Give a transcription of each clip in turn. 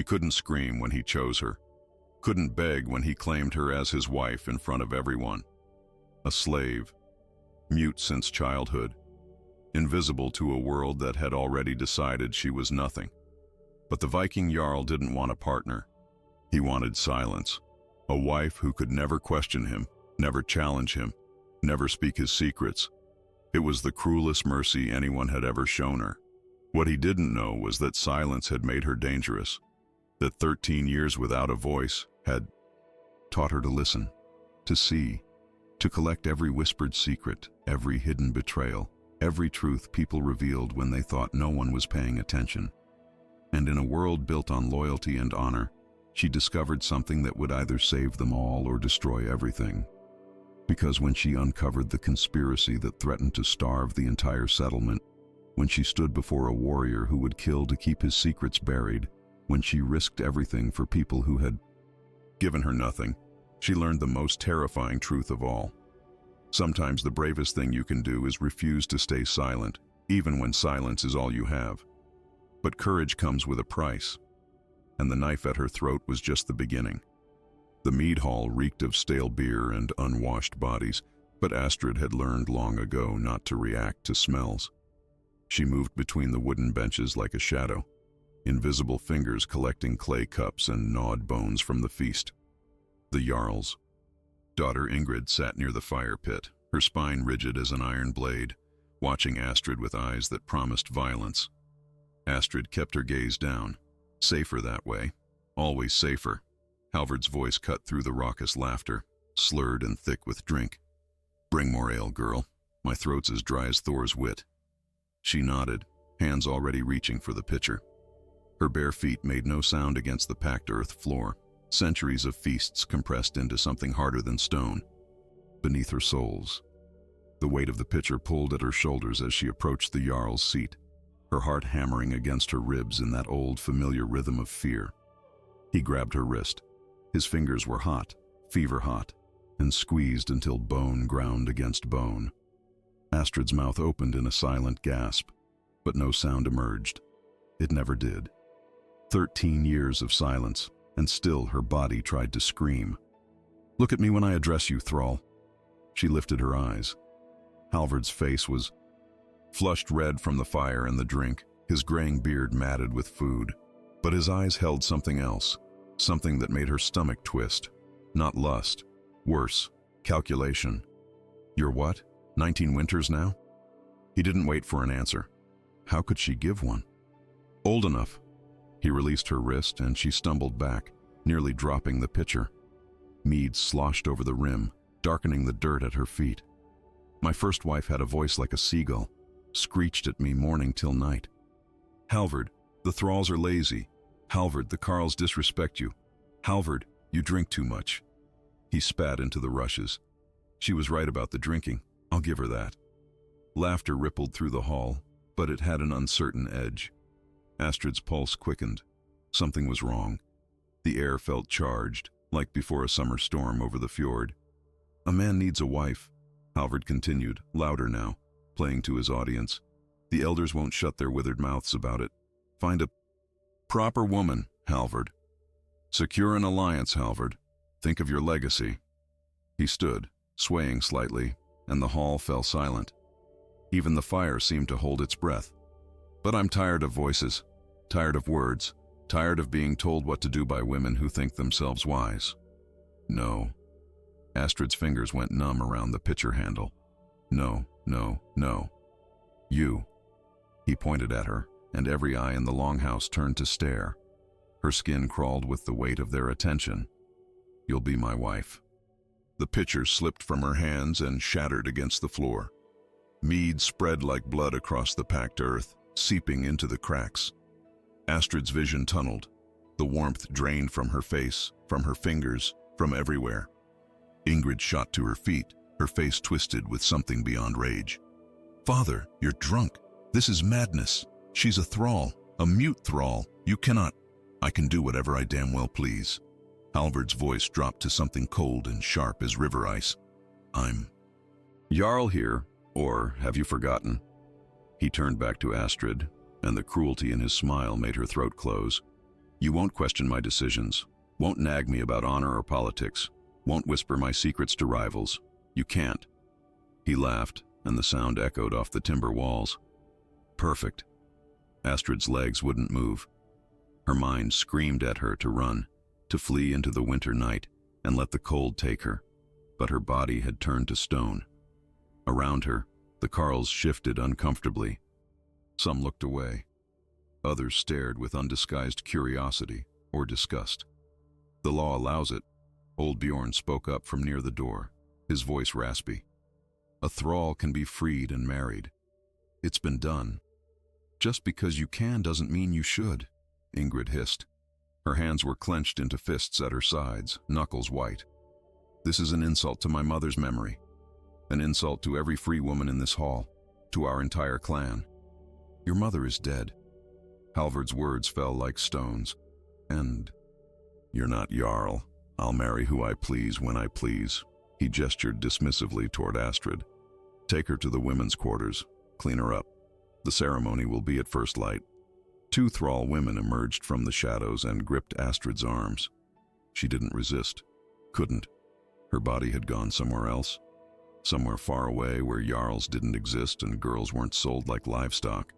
She couldn't scream when he chose her, couldn't beg when he claimed her as his wife in front of everyone. A slave, mute since childhood, invisible to a world that had already decided she was nothing. But the Viking Jarl didn't want a partner. He wanted silence, a wife who could never question him, never challenge him, never speak his secrets. It was the cruelest mercy anyone had ever shown her. What he didn't know was that silence had made her dangerous, that 13 years without a voice had taught her to listen, to see, to collect every whispered secret, every hidden betrayal, every truth people revealed when they thought no one was paying attention. And in a world built on loyalty and honor, she discovered something that would either save them all or destroy everything. Because when she uncovered the conspiracy that threatened to starve the entire settlement, when she stood before a warrior who would kill to keep his secrets buried, when she risked everything for people who had given her nothing, she learned the most terrifying truth of all. Sometimes the bravest thing you can do is refuse to stay silent, even when silence is all you have. But courage comes with a price, and the knife at her throat was just the beginning. The mead hall reeked of stale beer and unwashed bodies, but Astrid had learned long ago not to react to smells. She moved between the wooden benches like a shadow, invisible fingers collecting clay cups and gnawed bones from the feast. The Jarl's daughter Ingrid sat near the fire pit, her spine rigid as an iron blade, watching Astrid with eyes that promised violence. Astrid kept her gaze down. Safer that way. Always safer. Halvard's voice cut through the raucous laughter, slurred and thick with drink. "Bring more ale, girl. My throat's as dry as Thor's wit." She nodded, hands already reaching for the pitcher. Her bare feet made no sound against the packed earth floor, centuries of feasts compressed into something harder than stone. Beneath her soles, the weight of the pitcher pulled at her shoulders as she approached the Jarl's seat, her heart hammering against her ribs in that old familiar rhythm of fear. He grabbed her wrist. His fingers were hot, fever hot, and squeezed until bone ground against bone. Astrid's mouth opened in a silent gasp, but no sound emerged. It never did. 13 years of silence, and still her body tried to scream. "Look at me when I address you, thrall." She lifted her eyes. Halvard's face was flushed red from the fire and the drink, his graying beard matted with food. But his eyes held something else, something that made her stomach twist. Not lust. Worse, calculation. "You're what? 19 winters now?" He didn't wait for an answer. How could she give one? "Old enough." He released her wrist and she stumbled back, nearly dropping the pitcher. Mead sloshed over the rim, darkening the dirt at her feet. "My first wife had a voice like a seagull, screeched at me morning till night. Halvard, the thralls are lazy. Halvard, the carls disrespect you. Halvard, you drink too much." He spat into the rushes. She was right about the drinking, I'll give her that. Laughter rippled through the hall, but it had an uncertain edge. Astrid's pulse quickened. Something was wrong. The air felt charged, like before a summer storm over the fjord. "A man needs a wife," Halvard continued, louder now, playing to his audience. "The elders won't shut their withered mouths about it. Find a proper woman, Halvard. Secure an alliance, Halvard. Think of your legacy." He stood, swaying slightly, and the hall fell silent. Even the fire seemed to hold its breath. "But I'm tired of voices, tired of words, tired of being told what to do by women who think themselves wise." "No." Astrid's fingers went numb around the pitcher handle. "No, no, no. You." He pointed at her, and every eye in the longhouse turned to stare. Her skin crawled with the weight of their attention. "You'll be my wife." The pitcher slipped from her hands and shattered against the floor. Mead spread like blood across the packed earth, seeping into the cracks. Astrid's vision tunneled. The warmth drained from her face, from her fingers, from everywhere. Ingrid shot to her feet, her face twisted with something beyond rage. "Father, you're drunk. This is madness. She's a thrall, a mute thrall. You cannot—" "I can do whatever I damn well please." Halvard's voice dropped to something cold and sharp as river ice. "I'm Jarl here, or have you forgotten?" He turned back to Astrid, and the cruelty in his smile made her throat close. You won't question my decisions, won't nag me about honor or politics, won't whisper my secrets to rivals. You can't." He laughed, and the sound echoed off the timber walls. Perfect. Astrid's legs wouldn't move. Her mind screamed at her to run, to flee into the winter night and let the cold take her, but her body had turned to stone. Around her, the Carls shifted uncomfortably. Some looked away. Others stared with undisguised curiosity or disgust. "The law allows it," old Bjorn spoke up from near the door, his voice raspy. "A thrall can be freed and married. It's been done." "Just because you can doesn't mean you should," Ingrid hissed. Her hands were clenched into fists at her sides, knuckles white. "This is an insult to my mother's memory. An insult to every free woman in this hall, to our entire clan. Your mother is dead." Halvard's words fell like stones. "And you're not Jarl. I'll marry who I please when I please." He gestured dismissively toward Astrid. "Take her to the women's quarters. Clean her up. The ceremony will be at first light." Two thrall women emerged from the shadows and gripped Astrid's arms. She didn't resist. Couldn't. Her body had gone somewhere else. Somewhere far away where Jarls didn't exist and girls weren't sold like livestock.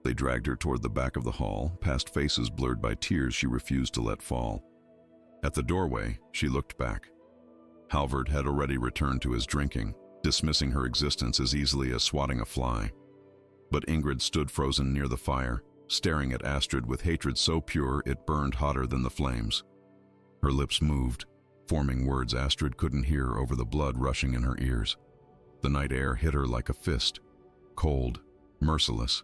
They dragged her toward the back of the hall, past faces blurred by tears she refused to let fall. At the doorway, she looked back. Halvard had already returned to his drinking, dismissing her existence as easily as swatting a fly. But Ingrid stood frozen near the fire, staring at Astrid with hatred so pure it burned hotter than the flames. Her lips moved, forming words Astrid couldn't hear over the blood rushing in her ears. The night air hit her like a fist, cold, merciless.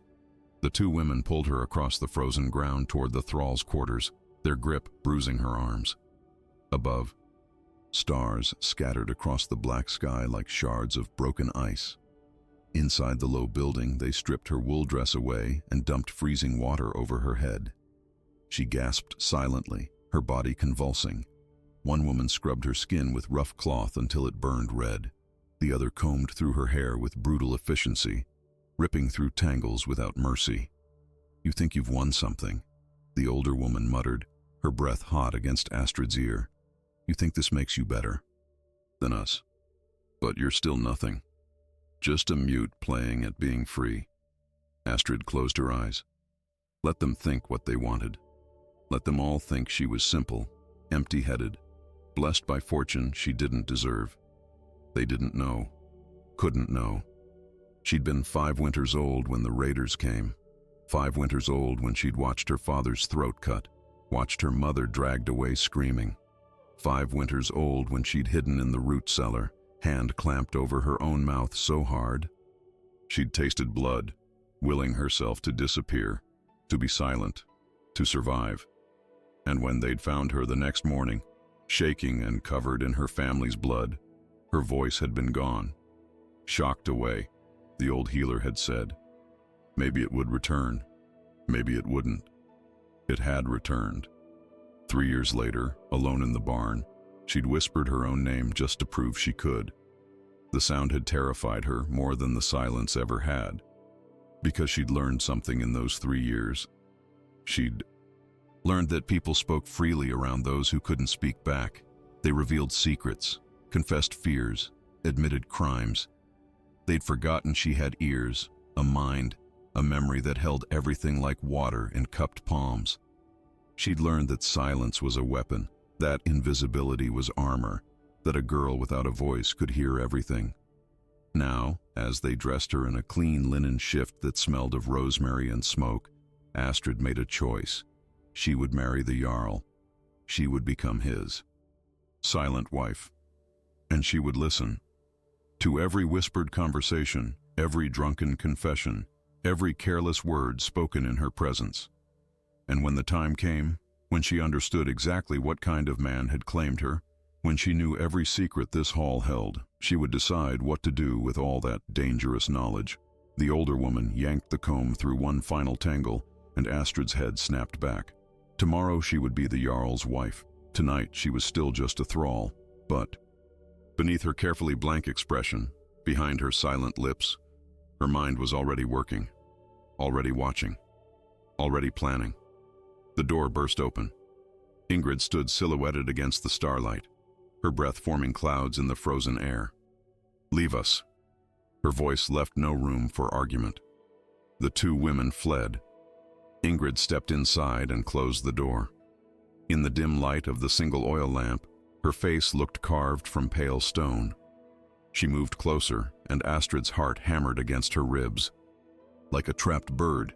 The two women pulled her across the frozen ground toward the thrall's quarters, their grip bruising her arms. Above, stars scattered across the black sky like shards of broken ice. Inside the low building, they stripped her wool dress away and dumped freezing water over her head. She gasped silently, her body convulsing. One woman scrubbed her skin with rough cloth until it burned red. The other combed through her hair with brutal efficiency, ripping through tangles without mercy. "You think you've won something," the older woman muttered, her breath hot against Astrid's ear. "You think this makes you better than us. But you're still nothing. Just a mute playing at being free." Astrid closed her eyes. Let them think what they wanted. Let them all think she was simple, empty-headed, blessed by fortune she didn't deserve. They didn't know, couldn't know. She'd been 5 winters old when the raiders came. 5 winters old when she'd watched her father's throat cut, watched her mother dragged away screaming. 5 winters old when she'd hidden in the root cellar, hand clamped over her own mouth so hard. She'd tasted blood, willing herself to disappear, to be silent, to survive. And when they'd found her the next morning, shaking and covered in her family's blood, her voice had been gone. Shocked away, the old healer had said. Maybe it would return. Maybe it wouldn't. It had returned. 3 years later, alone in the barn, she'd whispered her own name just to prove she could. The sound had terrified her more than the silence ever had. Because she'd learned something in those 3 years. She'd learned that people spoke freely around those who couldn't speak back. They revealed secrets, confessed fears, admitted crimes. They'd forgotten she had ears, a mind, a memory that held everything like water in cupped palms. She'd learned that silence was a weapon, that invisibility was armor, that a girl without a voice could hear everything. Now, as they dressed her in a clean linen shift that smelled of rosemary and smoke, Astrid made a choice. She would marry the Jarl. She would become his silent wife. And she would listen to every whispered conversation, every drunken confession, every careless word spoken in her presence. And when the time came, when she understood exactly what kind of man had claimed her, when she knew every secret this hall held, she would decide what to do with all that dangerous knowledge. The older woman yanked the comb through one final tangle, and Astrid's head snapped back. Tomorrow she would be the Jarl's wife. Tonight she was still just a thrall. But beneath her carefully blank expression, behind her silent lips, her mind was already working, already watching, already planning. The door burst open. Ingrid stood silhouetted against the starlight, her breath forming clouds in the frozen air. "Leave us." Her voice left no room for argument. The two women fled. Ingrid stepped inside and closed the door. In the dim light of the single oil lamp, her face looked carved from pale stone. She moved closer, and Astrid's heart hammered against her ribs. Like a trapped bird.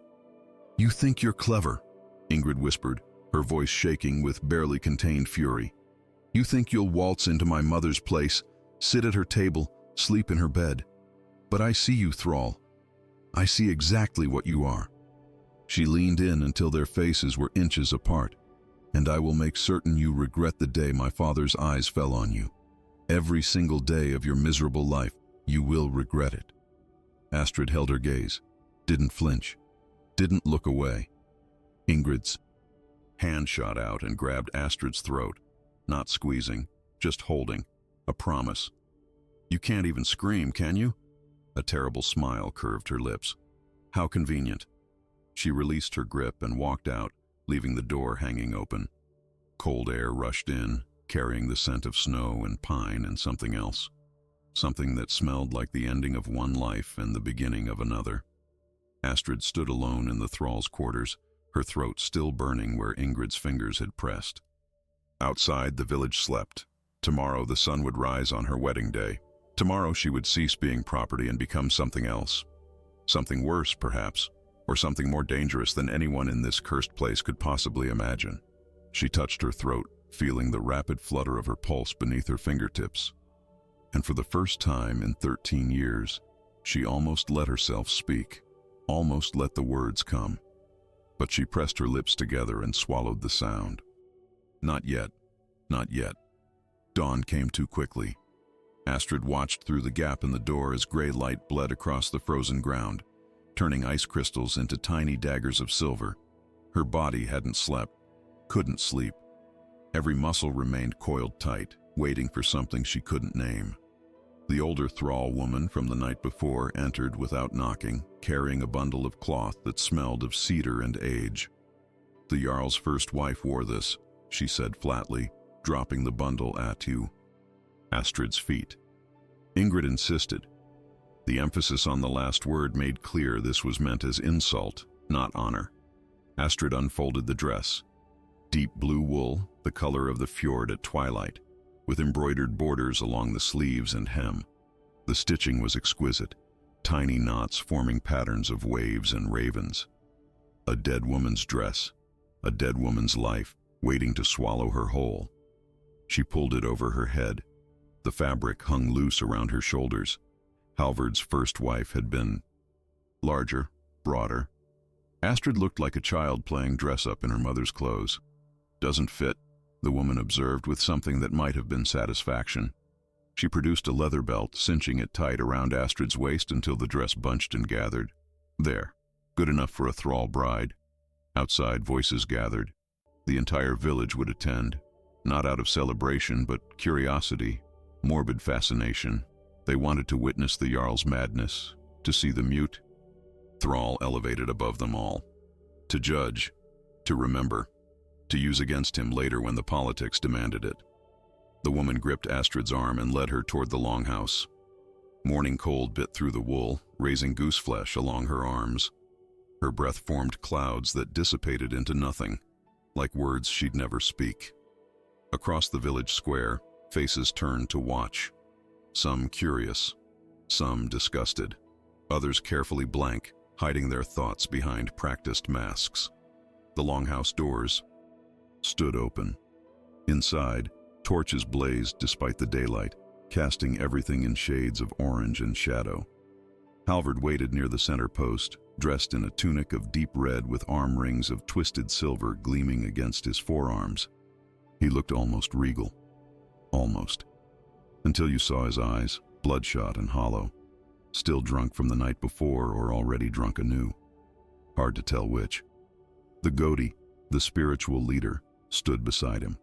"You think you're clever," Ingrid whispered, her voice shaking with barely contained fury. "You think you'll waltz into my mother's place, sit at her table, sleep in her bed. But I see you, thrall. I see exactly what you are." She leaned in until their faces were inches apart. "And I will make certain you regret the day my father's eyes fell on you. Every single day of your miserable life, you will regret it." Astrid held her gaze, didn't flinch, didn't look away. Ingrid's hand shot out and grabbed Astrid's throat, not squeezing, just holding, a promise. "You can't even scream, can you?" A terrible smile curved her lips. "How convenient." She released her grip and walked out, leaving the door hanging open. Cold air rushed in, carrying the scent of snow and pine and something else. Something that smelled like the ending of one life and the beginning of another. Astrid stood alone in the thrall's quarters, her throat still burning where Ingrid's fingers had pressed. Outside, the village slept. Tomorrow the sun would rise on her wedding day. Tomorrow she would cease being property and become something else. Something worse, perhaps, or something more dangerous than anyone in this cursed place could possibly imagine. She touched her throat, feeling the rapid flutter of her pulse beneath her fingertips. And for the first time in 13 years, she almost let herself speak, almost let the words come. But she pressed her lips together and swallowed the sound. Not yet, not yet. Dawn came too quickly. Astrid watched through the gap in the door as gray light bled across the frozen ground, turning ice crystals into tiny daggers of silver. Her body hadn't slept, couldn't sleep. Every muscle remained coiled tight, waiting for something she couldn't name. The older thrall woman from the night before entered without knocking, carrying a bundle of cloth that smelled of cedar and age. "The Jarl's first wife wore this," she said flatly, dropping the bundle at Astrid's feet. Ingrid insisted. The emphasis on the last word made clear this was meant as insult, not honor. Astrid unfolded the dress. Deep blue wool, the color of the fjord at twilight, with embroidered borders along the sleeves and hem. The stitching was exquisite, tiny knots forming patterns of waves and ravens. A dead woman's dress, a dead woman's life, waiting to swallow her whole. She pulled it over her head. The fabric hung loose around her shoulders. Halvard's first wife had been larger, broader. Astrid looked like a child playing dress-up in her mother's clothes. "Doesn't fit," the woman observed with something that might have been satisfaction. She produced a leather belt, cinching it tight around Astrid's waist until the dress bunched and gathered. There, good enough for a thrall bride. Outside, voices gathered. The entire village would attend, not out of celebration, but curiosity, morbid fascination. They wanted to witness the Jarl's madness, to see the mute thrall elevated above them all, to judge, to remember, to use against him later when the politics demanded it. The woman gripped Astrid's arm and led her toward the longhouse. Morning cold bit through the wool, raising goose flesh along her arms. Her breath formed clouds that dissipated into nothing, like words she'd never speak. Across the village square, faces turned to watch. Some curious, some disgusted, others carefully blank, hiding their thoughts behind practiced masks. The longhouse doors stood open. Inside, torches blazed despite the daylight, casting everything in shades of orange and shadow. Halvard waited near the center post, dressed in a tunic of deep red with arm rings of twisted silver gleaming against his forearms. He looked almost regal. Almost. Until you saw his eyes, bloodshot and hollow, still drunk from the night before or already drunk anew. Hard to tell which. The Godi, the spiritual leader, stood beside him.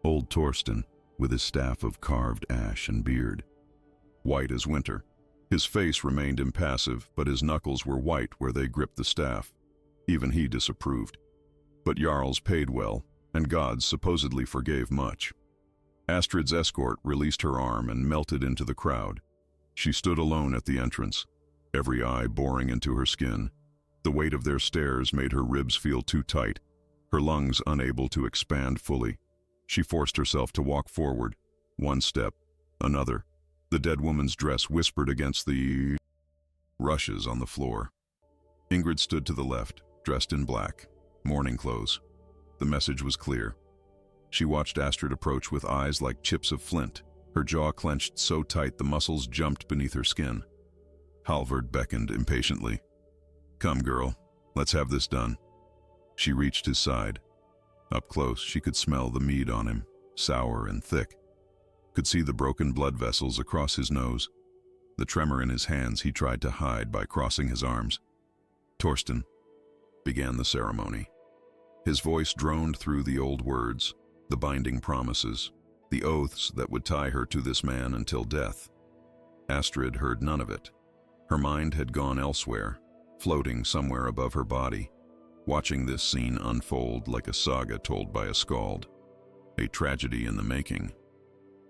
Old Torsten, with his staff of carved ash and beard. White as winter. His face remained impassive, but his knuckles were white where they gripped the staff. Even he disapproved. But Jarls paid well, and gods supposedly forgave much. Astrid's escort released her arm and melted into the crowd. She stood alone at the entrance, every eye boring into her skin. The weight of their stares made her ribs feel too tight, her lungs unable to expand fully. She forced herself to walk forward, one step, another. The dead woman's dress whispered against the rushes on the floor. Ingrid stood to the left, dressed in black, mourning clothes. The message was clear. She watched Astrid approach with eyes like chips of flint, her jaw clenched so tight the muscles jumped beneath her skin. Halvard beckoned impatiently. "Come, girl, let's have this done." She reached his side. Up close, she could smell the mead on him, sour and thick. Could see the broken blood vessels across his nose. The tremor in his hands he tried to hide by crossing his arms. "Torsten," began the ceremony. His voice droned through the old words, the binding promises, the oaths that would tie her to this man until death. Astrid heard none of it. Her mind had gone elsewhere, floating somewhere above her body, watching this scene unfold like a saga told by a skald, a tragedy in the making.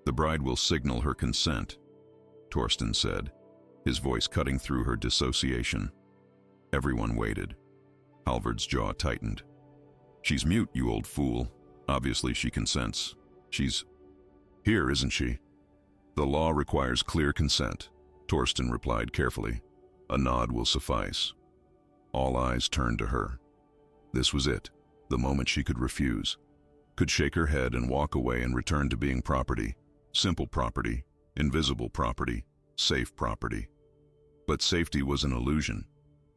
"The bride will signal her consent," Torsten said, his voice cutting through her dissociation. Everyone waited. Halvard's jaw tightened. "She's mute, you old fool. Obviously she consents. She's here, isn't she?" "The law requires clear consent," Torsten replied carefully. "A nod will suffice." All eyes turned to her. This was it, the moment she could refuse, could shake her head and walk away and return to being property, simple property, invisible property, safe property. But safety was an illusion.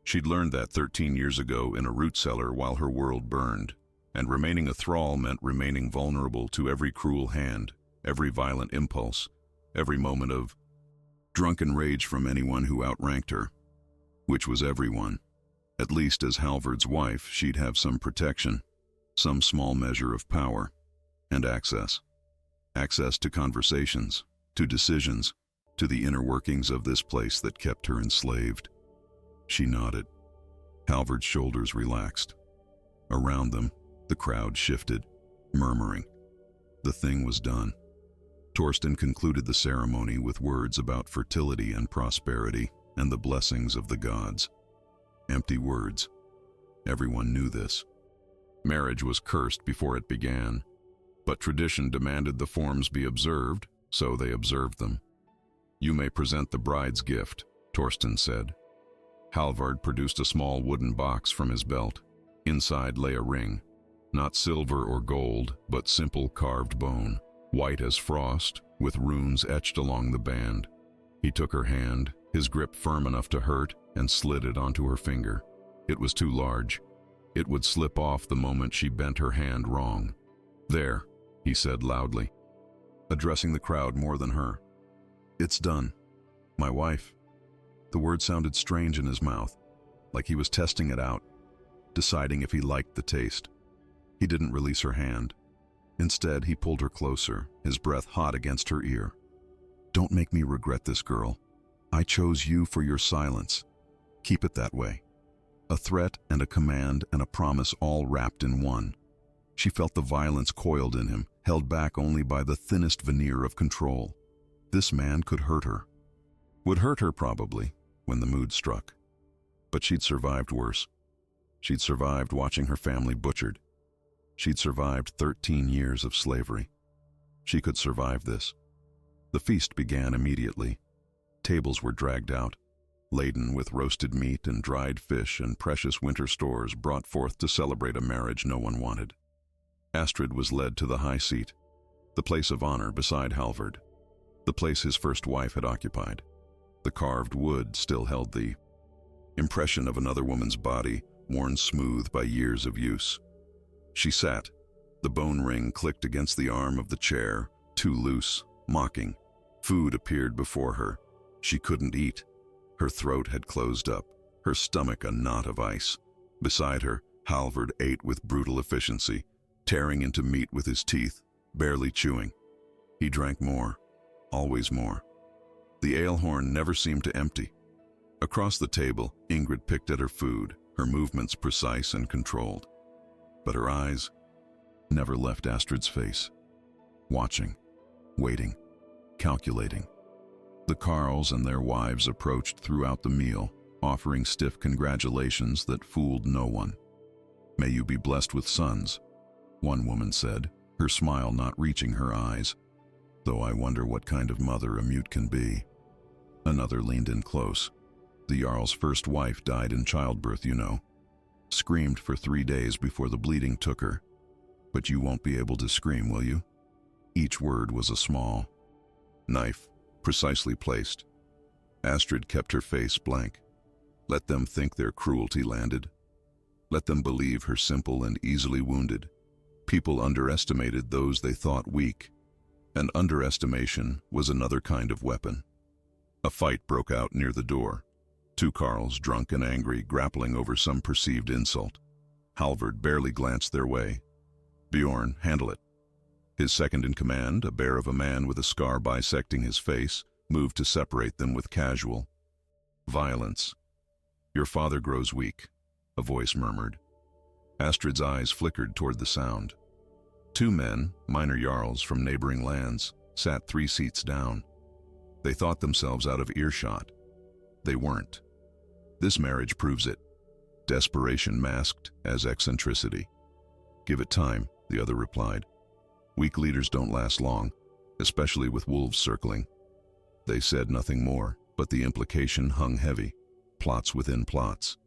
She'd learned that 13 years ago in a root cellar while her world burned, and remaining a thrall meant remaining vulnerable to every cruel hand, every violent impulse, every moment of drunken rage from anyone who outranked her, which was everyone. At least as Halvard's wife, she'd have some protection, some small measure of power, and access. Access to conversations, to decisions, to the inner workings of this place that kept her enslaved. She nodded. Halvard's shoulders relaxed. Around them, the crowd shifted, murmuring. The thing was done. Torsten concluded the ceremony with words about fertility and prosperity and the blessings of the gods. Empty words. Everyone knew this. Marriage was cursed before it began, but tradition demanded the forms be observed, so they observed them. "You may present the bride's gift," Torsten said. Halvard produced a small wooden box from his belt. Inside lay a ring, not silver or gold, but simple carved bone, white as frost, with runes etched along the band. He took her hand, his grip firm enough to hurt, and slid it onto her finger. It was too large. It would slip off the moment she bent her hand wrong. "There," he said loudly, addressing the crowd more than her. "It's done. My wife." The word sounded strange in his mouth, like he was testing it out, deciding if he liked the taste. He didn't release her hand. Instead, he pulled her closer, his breath hot against her ear. "Don't make me regret this, girl. I chose you for your silence. Keep it that way." A threat and a command and a promise all wrapped in one. She felt the violence coiled in him, held back only by the thinnest veneer of control. This man could hurt her. Would hurt her probably, when the mood struck. But she'd survived worse. She'd survived watching her family butchered. She'd survived 13 years of slavery. She could survive this. The feast began immediately. Tables were dragged out, laden with roasted meat and dried fish and precious winter stores brought forth to celebrate a marriage no one wanted. Astrid was led to the high seat, the place of honor beside Halvard, the place his first wife had occupied. The carved wood still held the impression of another woman's body, worn smooth by years of use. She sat. The bone ring clicked against the arm of the chair, too loose, mocking. Food appeared before her. She couldn't eat. Her throat had closed up, her stomach a knot of ice. Beside her, Halvard ate with brutal efficiency, tearing into meat with his teeth, barely chewing. He drank more, always more. The ale horn never seemed to empty. Across the table, Ingrid picked at her food, her movements precise and controlled. But her eyes never left Astrid's face, watching, waiting, calculating. The Carls and their wives approached throughout the meal, offering stiff congratulations that fooled no one. "May you be blessed with sons," one woman said, her smile not reaching her eyes. "Though I wonder what kind of mother a mute can be." Another leaned in close. "The Jarl's first wife died in childbirth, you know. Screamed for 3 days before the bleeding took her. But you won't be able to scream, will you?" Each word was a small knife, precisely placed. Astrid kept her face blank. Let them think their cruelty landed. Let them believe her simple and easily wounded. People underestimated those they thought weak, and underestimation was another kind of weapon. A fight broke out near the door. 2 Carls, drunk and angry, grappling over some perceived insult. Halvard barely glanced their way. "Bjorn, handle it." His second in command, a bear of a man with a scar bisecting his face, moved to separate them with casual violence. "Your father grows weak," a voice murmured. Astrid's eyes flickered toward the sound. 2 men, minor jarls from neighboring lands, sat 3 seats down. They thought themselves out of earshot. They weren't. This marriage proves it. Desperation masked as eccentricity. "Give it time," the other replied. "Weak leaders don't last long, especially with wolves circling." They said nothing more, but the implication hung heavy. Plots within plots.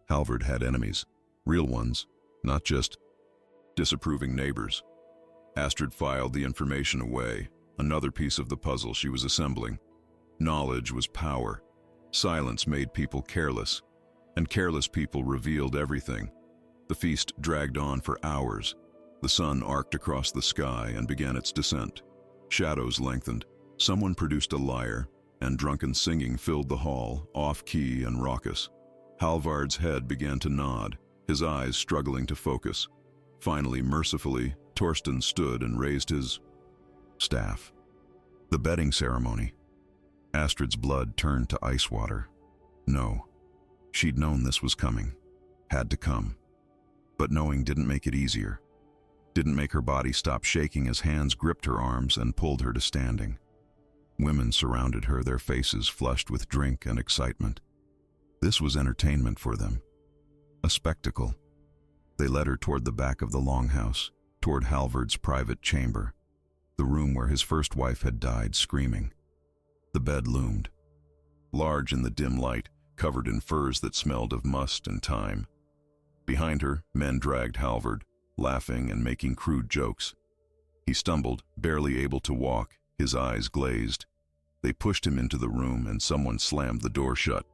Halvard had enemies, real ones, not just disapproving neighbors. Astrid filed the information away, another piece of the puzzle she was assembling. Knowledge was power. Silence made people careless, and careless people revealed everything. The feast dragged on for hours. The sun arced across the sky and began its descent. Shadows lengthened. Someone produced a lyre, and drunken singing filled the hall, off-key and raucous. Halvard's head began to nod, his eyes struggling to focus. Finally, mercifully, Torsten stood and raised his staff. The bedding ceremony. Astrid's blood turned to ice water. No, she'd known this was coming. Had to come. But knowing didn't make it easier. Didn't make her body stop shaking as hands gripped her arms and pulled her to standing. Women surrounded her, their faces flushed with drink and excitement. This was entertainment for them. A spectacle. They led her toward the back of the longhouse, toward Halvard's private chamber, the room where his first wife had died screaming. The bed loomed, large in the dim light, covered in furs that smelled of must and thyme. Behind her, men dragged Halvard, laughing and making crude jokes. He stumbled, barely able to walk, his eyes glazed. They pushed him into the room and someone slammed the door shut.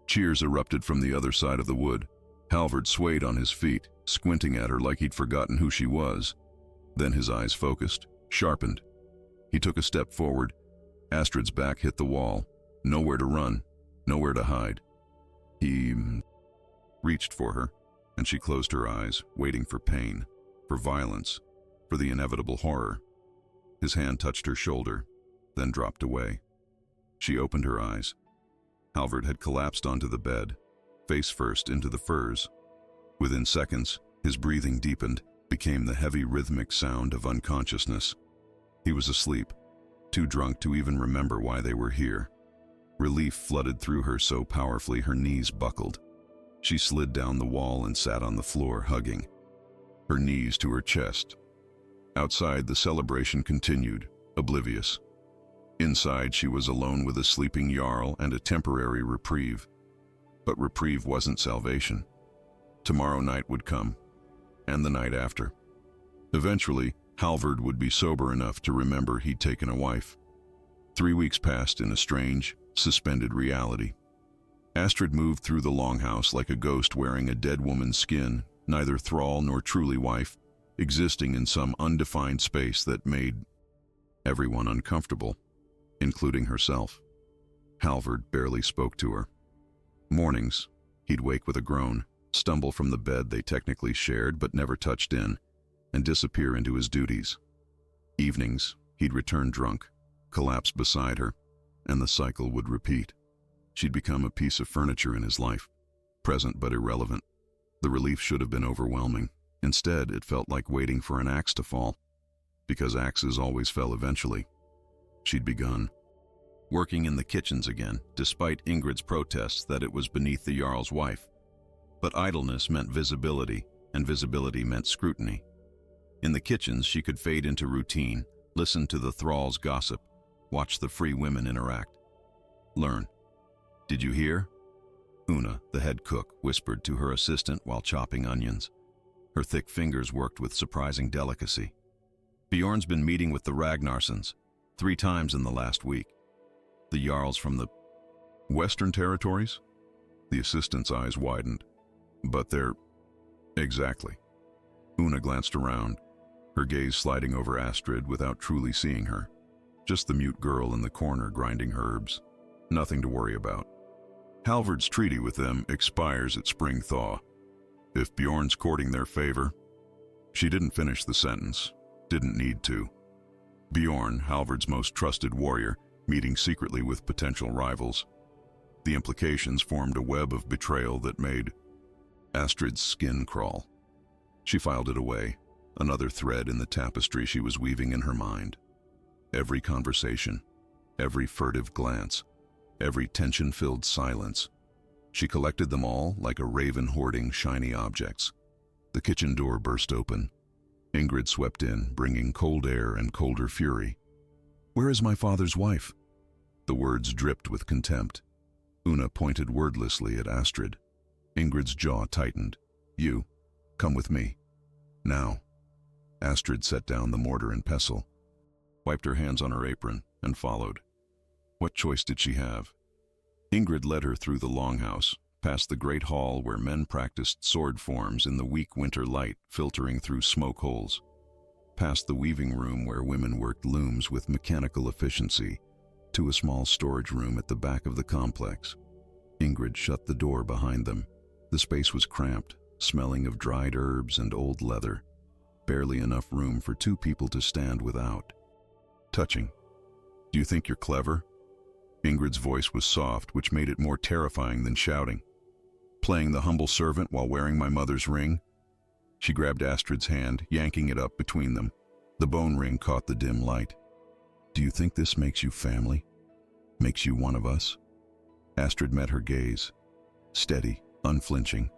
Cheers erupted from the other side of the wood. Halvard swayed on his feet, squinting at her like he'd forgotten who she was. Then his eyes focused, sharpened. He took a step forward. Astrid's back hit the wall. Nowhere to run, nowhere to hide. He reached for her, and she closed her eyes, waiting for pain, for violence, for the inevitable horror. His hand touched her shoulder, then dropped away. She opened her eyes. Halvard had collapsed onto the bed, face first into the furs. Within seconds, his breathing deepened, became the heavy rhythmic sound of unconsciousness. He was asleep, too drunk to even remember why they were here. Relief flooded through her so powerfully her knees buckled. She slid down the wall and sat on the floor, hugging, her knees to her chest. Outside, the celebration continued, oblivious. Inside, she was alone with a sleeping Jarl and a temporary reprieve. But reprieve wasn't salvation. Tomorrow night would come, and the night after. Eventually, Halvard would be sober enough to remember he'd taken a wife. 3 weeks passed in a strange, suspended reality. Astrid moved through the longhouse like a ghost wearing a dead woman's skin, neither thrall nor truly wife, existing in some undefined space that made everyone uncomfortable, including herself. Halvard barely spoke to her. Mornings, he'd wake with a groan, stumble from the bed they technically shared but never touched in, and disappear into his duties. Evenings, he'd return drunk, collapse beside her, and the cycle would repeat. She'd become a piece of furniture in his life, present but irrelevant. The relief should have been overwhelming. Instead, it felt like waiting for an axe to fall, because axes always fell eventually. She'd begun working in the kitchens again, despite Ingrid's protests that it was beneath the Jarl's wife. But idleness meant visibility, and visibility meant scrutiny. In the kitchens, she could fade into routine, listen to the thralls gossip, watch the free women interact. Learn. Did you hear? Una, the head cook, whispered to her assistant while chopping onions. Her thick fingers worked with surprising delicacy. Bjorn's been meeting with the Ragnarsons 3 times in the last week. The Jarls from the Western Territories? The assistant's eyes widened. But they're... Exactly. Una glanced around, her gaze sliding over Astrid without truly seeing her. Just the mute girl in the corner grinding herbs. Nothing to worry about. Halvard's treaty with them expires at spring thaw. If Bjorn's courting their favor... She didn't finish the sentence. Didn't need to. Bjorn, Halvard's most trusted warrior, meeting secretly with potential rivals. The implications formed a web of betrayal that made Astrid's skin crawl. She filed it away, another thread in the tapestry she was weaving in her mind. Every conversation, every furtive glance, every tension-filled silence. She collected them all like a raven hoarding shiny objects. The kitchen door burst open. Ingrid swept in, bringing cold air and colder fury. "Where is my father's wife?" The words dripped with contempt. Una pointed wordlessly at Astrid. Ingrid's jaw tightened. "You, come with me. Now." Astrid set down the mortar and pestle, wiped her hands on her apron, and followed. What choice did she have? Ingrid led her through the longhouse, past the great hall where men practiced sword forms in the weak winter light filtering through smoke holes, past the weaving room where women worked looms with mechanical efficiency, to a small storage room at the back of the complex. Ingrid shut the door behind them. The space was cramped, smelling of dried herbs and old leather. Barely enough room for 2 people to stand without. Touching. "Do you think you're clever?" Ingrid's voice was soft, which made it more terrifying than shouting. "Playing the humble servant while wearing my mother's ring?" She grabbed Astrid's hand, yanking it up between them. The bone ring caught the dim light. "Do you think this makes you family? Makes you one of us?" Astrid met her gaze. Steady, unflinching.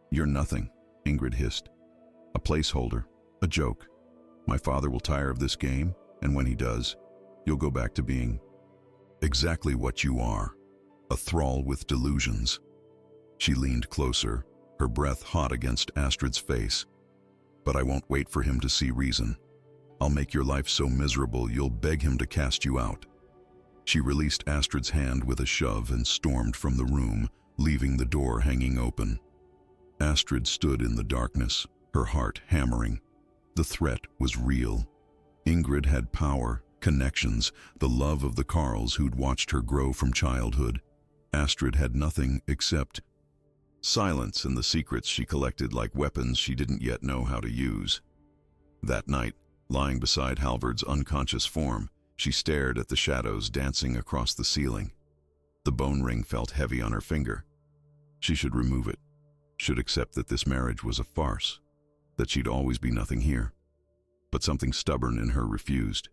"You're nothing," Ingrid hissed. "A placeholder, a joke. My father will tire of this game, and when he does, you'll go back to being exactly what you are, a thrall with delusions." She leaned closer, her breath hot against Astrid's face. "But I won't wait for him to see reason. I'll make your life so miserable you'll beg him to cast you out." She released Astrid's hand with a shove and stormed from the room, leaving the door hanging open. Astrid stood in the darkness, her heart hammering. The threat was real. Ingrid had power, connections, the love of the Carls who'd watched her grow from childhood. Astrid had nothing except silence and the secrets she collected like weapons she didn't yet know how to use. That night, lying beside Halvard's unconscious form, she stared at the shadows dancing across the ceiling. The bone ring felt heavy on her finger. She should remove it, should accept that this marriage was a farce, that she'd always be nothing here. But something stubborn in her refused.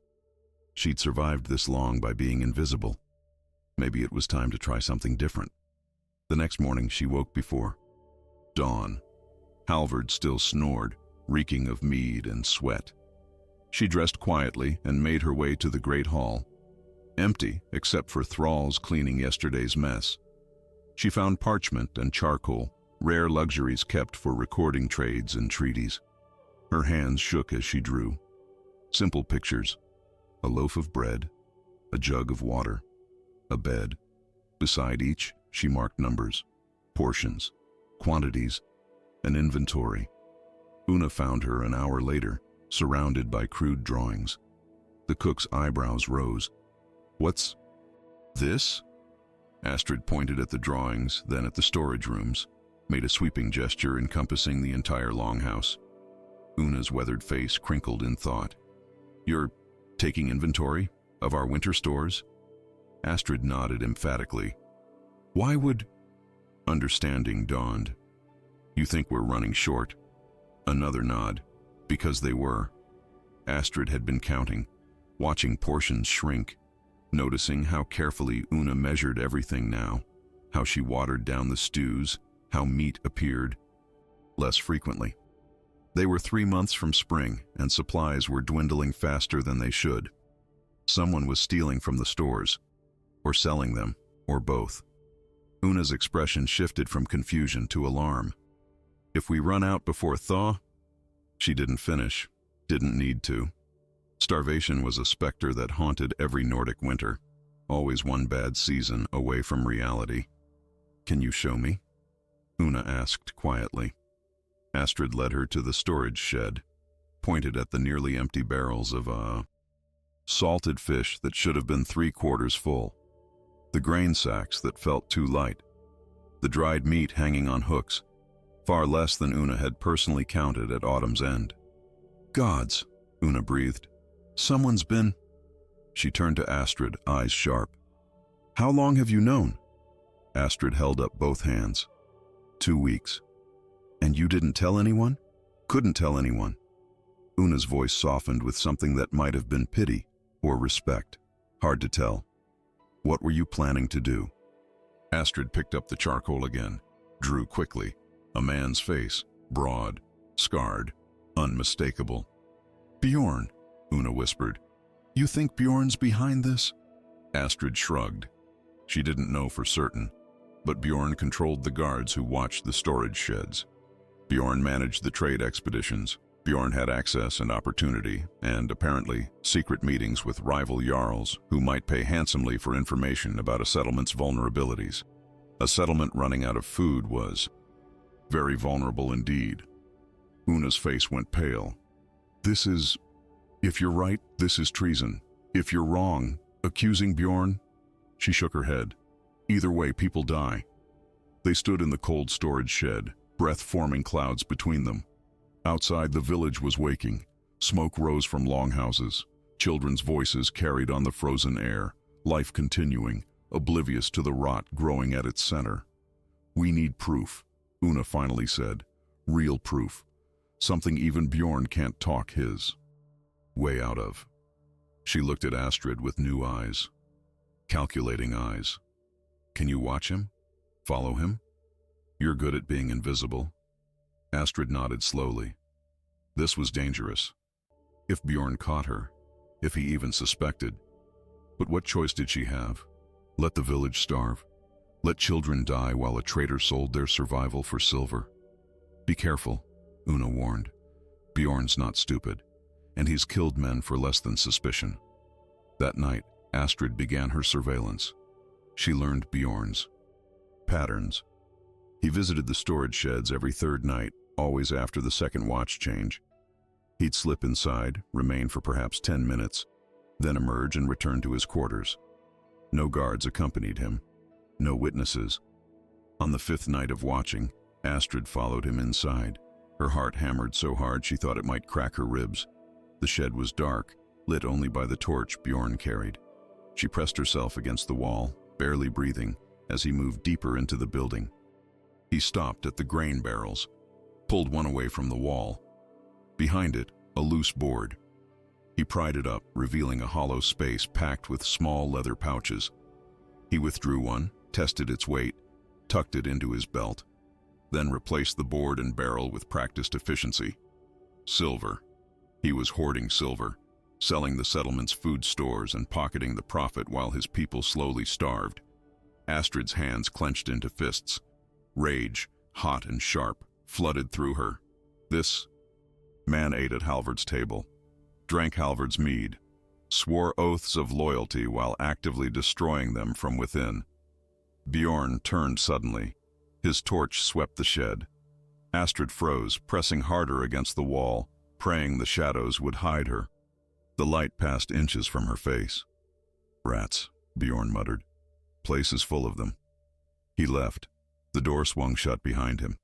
She'd survived this long by being invisible. Maybe it was time to try something different. The next morning she woke before dawn. Halvard still snored, reeking of mead and sweat. She dressed quietly and made her way to the great hall. Empty, except for thralls cleaning yesterday's mess. She found parchment and charcoal, rare luxuries kept for recording trades and treaties. Her hands shook as she drew. Simple pictures. A loaf of bread, a jug of water, a bed. Beside each, she marked numbers, portions, quantities, an inventory. Una found her an hour later, surrounded by crude drawings. The cook's eyebrows rose. "What's this?" Astrid pointed at the drawings, then at the storage rooms, made a sweeping gesture encompassing the entire longhouse. Una's weathered face crinkled in thought. "You're taking inventory of our winter stores?" Astrid nodded emphatically. "Why would—" Understanding dawned. "You think we're running short? Another nod, because they were. Astrid had been counting, watching portions shrink, noticing how carefully Una measured everything now, how she watered down the stews, how meat appeared less frequently. They were 3 months from spring, and supplies were dwindling faster than they should. Someone was stealing from the stores, or selling them, or both. Una's expression shifted from confusion to alarm. If we run out before thaw? She didn't finish, didn't need to. Starvation was a specter that haunted every Nordic winter, always one bad season away from reality. Can you show me? Una asked quietly. Astrid led her to the storage shed, pointed at the nearly empty barrels of salted fish that should have been 3/4 full, the grain sacks that felt too light, the dried meat hanging on hooks, far less than Una had personally counted at autumn's end. Gods, Una breathed. Someone's been... She turned to Astrid, eyes sharp. How long have you known? Astrid held up both hands. 2 weeks. And you didn't tell anyone? Couldn't tell anyone. Una's voice softened with something that might have been pity or respect. Hard to tell. What were you planning to do? Astrid picked up the charcoal again, drew quickly. A man's face, broad, scarred, unmistakable. Bjorn, Una whispered. You think Bjorn's behind this? Astrid shrugged. She didn't know for certain, but Bjorn controlled the guards who watched the storage sheds. Bjorn managed the trade expeditions. Bjorn had access and opportunity, and apparently secret meetings with rival jarls who might pay handsomely for information about a settlement's vulnerabilities. A settlement running out of food was very vulnerable indeed. Una's face went pale. If you're right, this is treason. If you're wrong, accusing Bjorn? She shook her head. Either way, people die. They stood in the cold storage shed, breath-forming clouds between them. Outside, the village was waking. Smoke rose from longhouses. Children's voices carried on the frozen air, life continuing, oblivious to the rot growing at its center. We need proof, Una finally said. Real proof. Something even Bjorn can't talk his way out of. She looked at Astrid with new eyes. Calculating eyes. Can you watch him? Follow him? You're good at being invisible. Astrid nodded slowly. This was dangerous. If Bjorn caught her, if he even suspected. But what choice did she have? Let the village starve? Let children die while a traitor sold their survival for silver? Be careful, Una warned. Bjorn's not stupid, and he's killed men for less than suspicion. That night, Astrid began her surveillance. She learned Bjorn's patterns. He visited the storage sheds every 3rd night, always after the 2nd watch change. He'd slip inside, remain for perhaps 10 minutes, then emerge and return to his quarters. No guards accompanied him, no witnesses. On the 5th night of watching, Astrid followed him inside. Her heart hammered so hard she thought it might crack her ribs. The shed was dark, lit only by the torch Bjorn carried. She pressed herself against the wall, barely breathing, as he moved deeper into the building. He stopped at the grain barrels, pulled one away from the wall. Behind it, a loose board. He pried it up, revealing a hollow space packed with small leather pouches. He withdrew one, tested its weight, tucked it into his belt, then replaced the board and barrel with practiced efficiency. Silver. He was hoarding silver, selling the settlement's food stores and pocketing the profit while his people slowly starved. Astrid's hands clenched into fists. Rage, hot and sharp, flooded through her. This man ate at Halvard's table, drank Halvard's mead, swore oaths of loyalty while actively destroying them from within. Bjorn turned suddenly. His torch swept the shed. Astrid froze, pressing harder against the wall, praying the shadows would hide her. The light passed inches from her face. Rats, Bjorn muttered. Place is full of them. He left. The door swung shut behind him.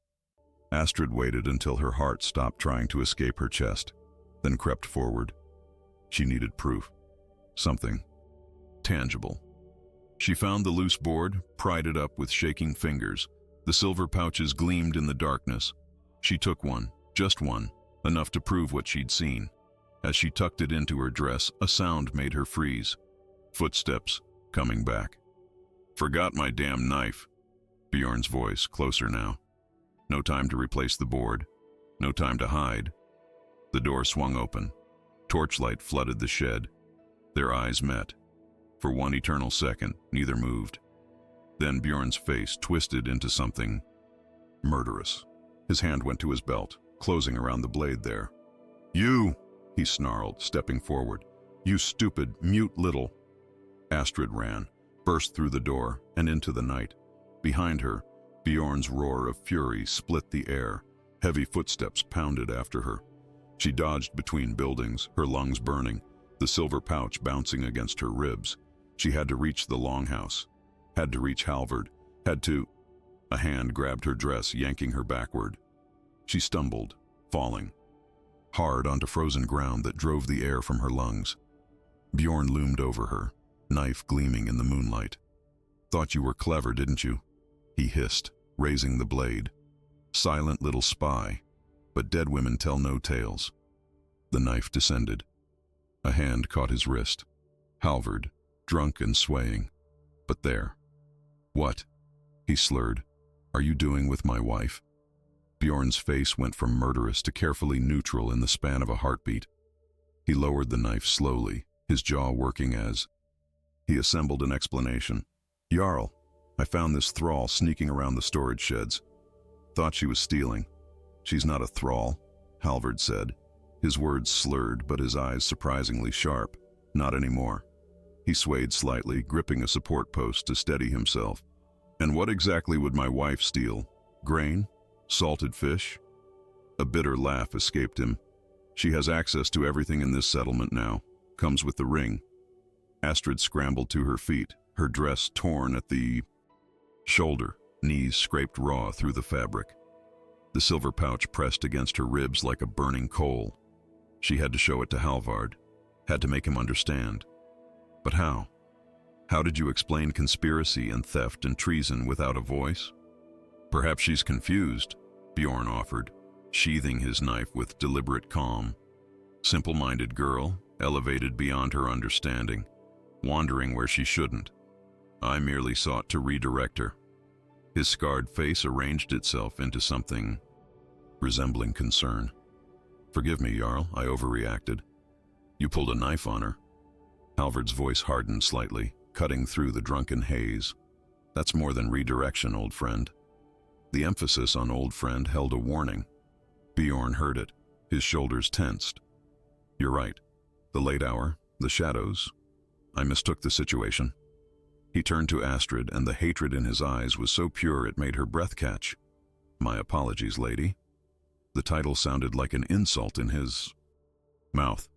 Astrid waited until her heart stopped trying to escape her chest, then crept forward. She needed proof. Something tangible. She found the loose board, pried it up with shaking fingers. The silver pouches gleamed in the darkness. She took one, just one, enough to prove what she'd seen. As she tucked it into her dress, a sound made her freeze. Footsteps coming back. "Forgot my damn knife." Bjorn's voice, closer now. No time to replace the board. No time to hide. The door swung open. Torchlight flooded the shed. Their eyes met. For one eternal second, neither moved. Then Bjorn's face twisted into something murderous. His hand went to his belt, closing around the blade there. "You!" he snarled, stepping forward. "You stupid, mute little—" Astrid ran, burst through the door, and into the night. Behind her, Bjorn's roar of fury split the air. Heavy footsteps pounded after her. She dodged between buildings, her lungs burning, the silver pouch bouncing against her ribs. She had to reach the longhouse, had to reach Halvard, had to— A hand grabbed her dress, yanking her backward. She stumbled, falling, hard onto frozen ground that drove the air from her lungs. Bjorn loomed over her, knife gleaming in the moonlight. "Thought you were clever, didn't you?" he hissed, raising the blade. "Silent little spy, but dead women tell no tales." The knife descended. A hand caught his wrist. Halvard, drunk and swaying. But there. "What?" he slurred. "Are you doing with my wife?" Bjorn's face went from murderous to carefully neutral in the span of a heartbeat. He lowered the knife slowly, his jaw working as he assembled an explanation. "Jarl, I found this thrall sneaking around the storage sheds. Thought she was stealing." "She's not a thrall," Halvard said. His words slurred, but his eyes surprisingly sharp. "Not anymore." He swayed slightly, gripping a support post to steady himself. "And what exactly would my wife steal? Grain? Salted fish?" A bitter laugh escaped him. "She has access to everything in this settlement now. Comes with the ring." Astrid scrambled to her feet, her dress torn at the shoulder, knees scraped raw through the fabric. The silver pouch pressed against her ribs like a burning coal. She had to show it to Halvard, had to make him understand. But how? How did you explain conspiracy and theft and treason without a voice? "Perhaps she's confused," Bjorn offered, sheathing his knife with deliberate calm. Simple-minded girl, elevated beyond her understanding, wandering where she shouldn't. I merely sought to redirect her. His scarred face arranged itself into something resembling concern. "Forgive me, Jarl, I overreacted. You pulled a knife on her." Halvard's voice hardened slightly, cutting through the drunken haze. "That's more than redirection, old friend." The emphasis on old friend held a warning. Bjorn heard it, his shoulders tensed. "You're right. The late hour, the shadows. I mistook the situation." He turned to Astrid, and the hatred in his eyes was so pure it made her breath catch. "My apologies, lady." The title sounded like an insult in his mouth.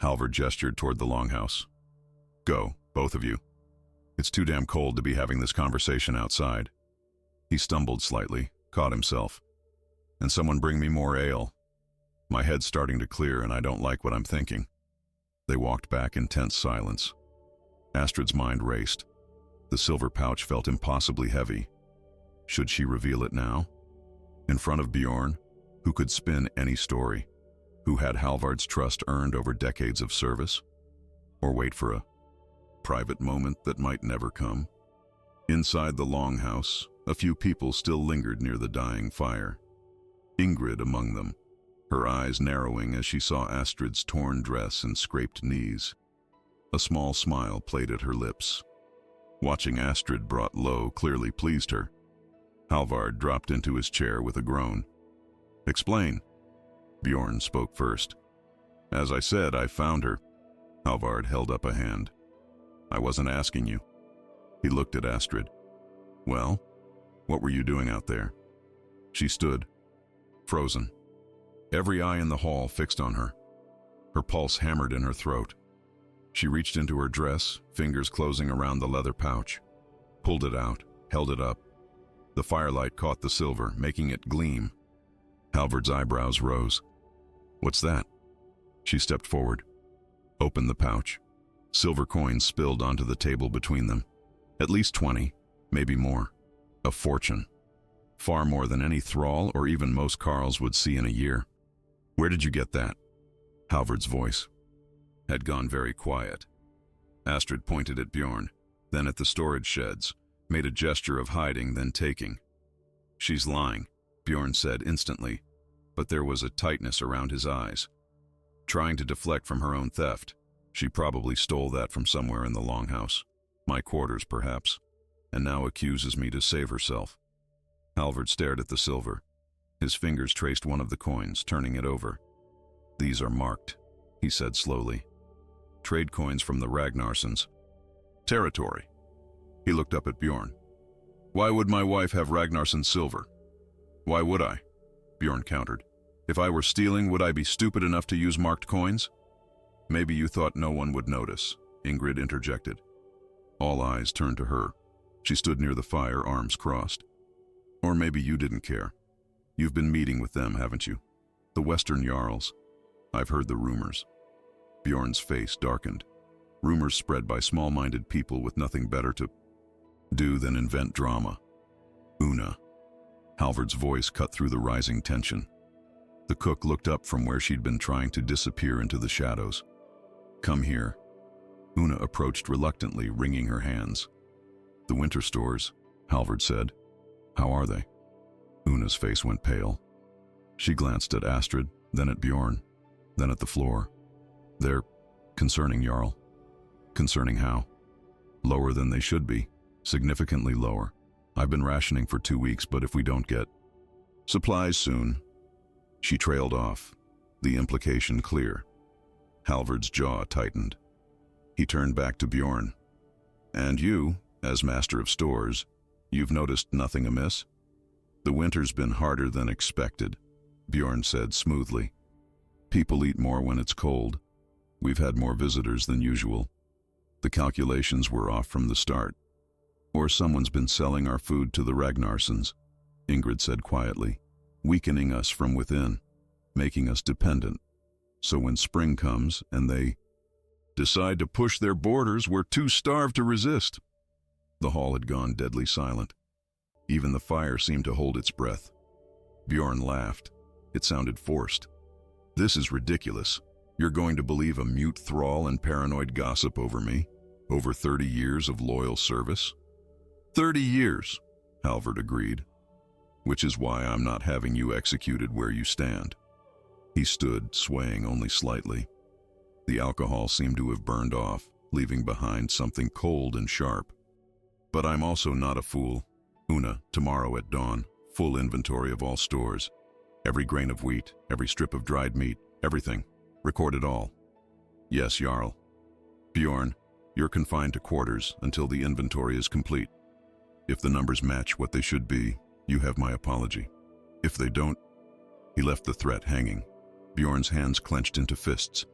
Halvard gestured toward the longhouse. "Go, both of you. It's too damn cold to be having this conversation outside." He stumbled slightly, caught himself. "And someone bring me more ale. My head's starting to clear and I don't like what I'm thinking." They walked back in tense silence. Astrid's mind raced. The silver pouch felt impossibly heavy. Should she reveal it now? In front of Bjorn, who could spin any story, who had Halvard's trust earned over decades of service? Or wait for a private moment that might never come? Inside the longhouse, a few people still lingered near the dying fire. Ingrid among them, her eyes narrowing as she saw Astrid's torn dress and scraped knees. A small smile played at her lips. Watching Astrid brought low clearly pleased her. Halvard dropped into his chair with a groan. "Explain." Bjorn spoke first. "As I said, I found her." Halvard held up a hand. "I wasn't asking you." He looked at Astrid. "Well, what were you doing out there?" She stood, frozen. Every eye in the hall fixed on her. Her pulse hammered in her throat. She reached into her dress, fingers closing around the leather pouch. Pulled it out, held it up. The firelight caught the silver, making it gleam. Halvard's eyebrows rose. "What's that?" She stepped forward, opened the pouch. Silver coins spilled onto the table between them. At least 20, maybe more. A fortune. Far more than any thrall or even most carls would see in a year. Where did you get that? Halvard's voice had gone very quiet. Astrid pointed at Bjorn, then at the storage sheds, made a gesture of hiding, then taking. She's lying, Bjorn said instantly, but there was a tightness around his eyes. Trying to deflect from her own theft, she probably stole that from somewhere in the longhouse, my quarters perhaps, and now accuses me to save herself. Halvard stared at the silver. His fingers traced one of the coins, turning it over. These are marked, he said slowly. Trade coins from the Ragnarssons. Territory. He looked up at Bjorn. Why would my wife have Ragnarsson silver? Why would I? Bjorn countered. If I were stealing, would I be stupid enough to use marked coins? Maybe you thought no one would notice, Ingrid interjected. All eyes turned to her. She stood near the fire, arms crossed. Or maybe you didn't care. You've been meeting with them, haven't you? The Western Jarls. I've heard the rumors. Bjorn's face darkened. Rumors spread by small-minded people with nothing better to do than invent drama. Una. Halvard's voice cut through the rising tension. The cook looked up from where she'd been trying to disappear into the shadows. Come here. Una approached reluctantly, wringing her hands. The winter stores, Halvard said. How are they? Una's face went pale. She glanced at Astrid, then at Bjorn, then at the floor. They're concerning, Jarl. Concerning how? Lower than they should be. Significantly lower. I've been rationing for 2 weeks, but if we don't get supplies soon. She trailed off, the implication clear. Halvard's jaw tightened. He turned back to Bjorn. And you, as master of stores, you've noticed nothing amiss? The winter's been harder than expected, Bjorn said smoothly. People eat more when it's cold. We've had more visitors than usual. The calculations were off from the start. Or someone's been selling our food to the Ragnarssons, Ingrid said quietly, weakening us from within, making us dependent. So when spring comes and they decide to push their borders, we're too starved to resist. The hall had gone deadly silent. Even the fire seemed to hold its breath. Bjorn laughed. It sounded forced. This is ridiculous. You're going to believe a mute thrall and paranoid gossip over me? Over 30 years of loyal service? 30 years, Halvard agreed. Which is why I'm not having you executed where you stand. He stood, swaying only slightly. The alcohol seemed to have burned off, leaving behind something cold and sharp. But I'm also not a fool. Una, tomorrow at dawn, full inventory of all stores. Every grain of wheat, every strip of dried meat, everything. Record it all. Yes, Jarl. Bjorn, you're confined to quarters until the inventory is complete. If the numbers match what they should be, you have my apology. If they don't, he left the threat hanging. Bjorn's hands clenched into fists.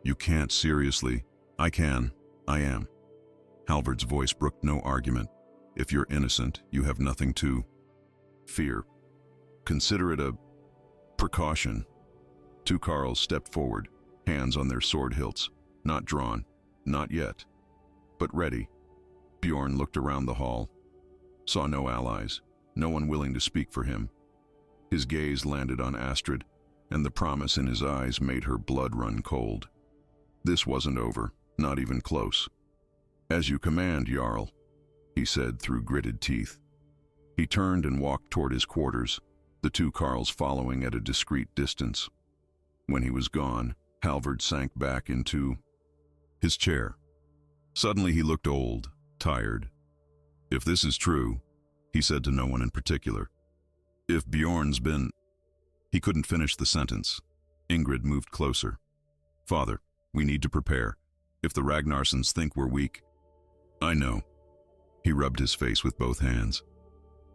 You can't seriously. I can. I am. Halvard's voice brooked no argument. If you're innocent, you have nothing to fear. Consider it a precaution. Two Carls stepped forward, hands on their sword hilts, not drawn, not yet, but ready. Bjorn looked around the hall, saw no allies, no one willing to speak for him. His gaze landed on Astrid, and the promise in his eyes made her blood run cold. This wasn't over, not even close. As you command, Jarl, he said through gritted teeth. He turned and walked toward his quarters, the two Carls following at a discreet distance. When he was gone, Halvard sank back into his chair. Suddenly he looked old, tired. If this is true, he said to no one in particular. If Bjorn's been... He couldn't finish the sentence. Ingrid moved closer. Father, we need to prepare. If the Ragnarssons think we're weak... I know. He rubbed his face with both hands.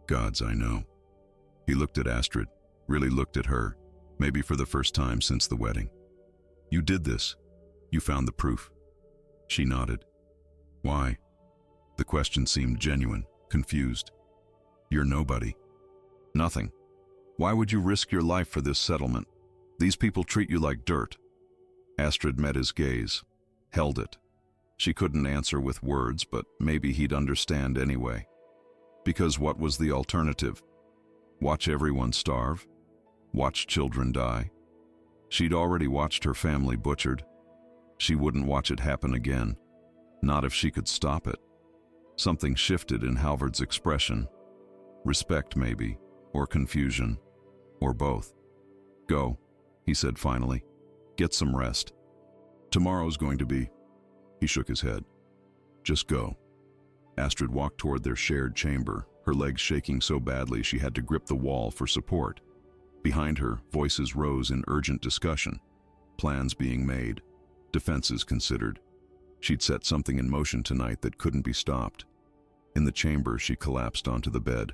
Gods, I know. He looked at Astrid, really looked at her, maybe for the first time since the wedding. You did this. You found the proof. She nodded. Why? The question seemed genuine, confused. You're nobody. Nothing. Why would you risk your life for this settlement? These people treat you like dirt. Astrid met his gaze, held it. She couldn't answer with words, but maybe he'd understand anyway. Because what was the alternative? Watch everyone starve? Watch children die? She'd already watched her family butchered. She wouldn't watch it happen again, not if she could stop it. Something shifted in Halvard's expression. Respect, maybe, or confusion, or both. "Go," he said finally. "Get some rest. Tomorrow's going to be..." He shook his head. "Just go." Astrid walked toward their shared chamber, her legs shaking so badly she had to grip the wall for support. Behind her, voices rose in urgent discussion. Plans being made, defenses considered. She'd set something in motion tonight that couldn't be stopped. In the chamber, she collapsed onto the bed.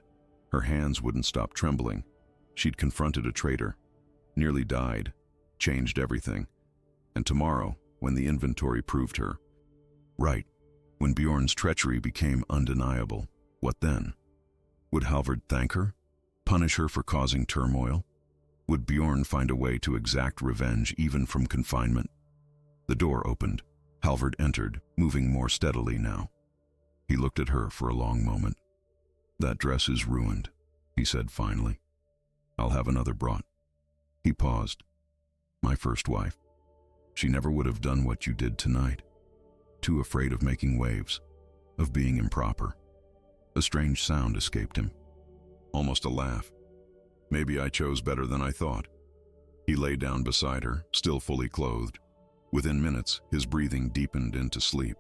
Her hands wouldn't stop trembling. She'd confronted a traitor, nearly died, changed everything. And tomorrow, when the inventory proved her right, when Bjorn's treachery became undeniable, what then? Would Halvard thank her? Punish her for causing turmoil? Would Bjorn find a way to exact revenge even from confinement? The door opened. Halvard entered, moving more steadily now. He looked at her for a long moment. "That dress is ruined," he said finally. "I'll have another brought." He paused. "My first wife. She never would have done what you did tonight. Too afraid of making waves, of being improper." A strange sound escaped him. Almost a laugh. "Maybe I chose better than I thought." He lay down beside her, still fully clothed. Within minutes, his breathing deepened into sleep.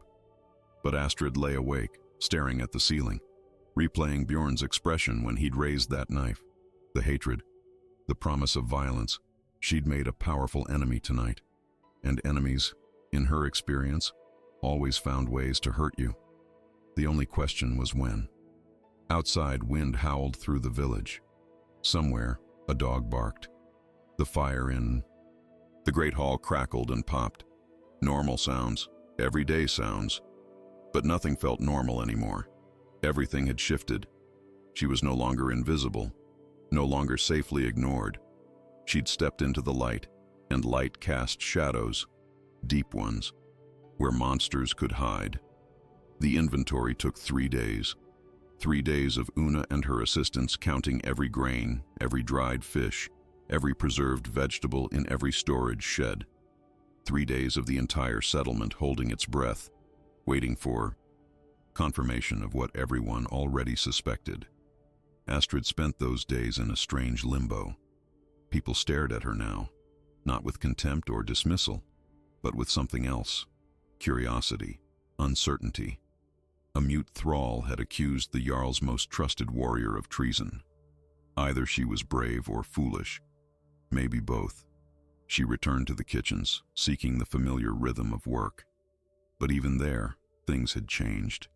But Astrid lay awake, staring at the ceiling, replaying Bjorn's expression when he'd raised that knife. The hatred, the promise of violence. She'd made a powerful enemy tonight. And enemies, in her experience, always found ways to hurt you. The only question was when. Outside, wind howled through the village. Somewhere, a dog barked. The fire in the great hall crackled and popped. Normal sounds, everyday sounds. But nothing felt normal anymore. Everything had shifted. She was no longer invisible, no longer safely ignored. She'd stepped into the light, and light cast shadows, deep ones, where monsters could hide. The inventory took 3 days. 3 days of Una and her assistants counting every grain, every dried fish, every preserved vegetable in every storage shed. 3 days of the entire settlement holding its breath, waiting for confirmation of what everyone already suspected. Astrid spent those days in a strange limbo. People stared at her now, not with contempt or dismissal, but with something else: curiosity, uncertainty. A mute thrall had accused the Jarl's most trusted warrior of treason. Either she was brave or foolish, maybe both. She returned to the kitchens, seeking the familiar rhythm of work. But even there, things had changed.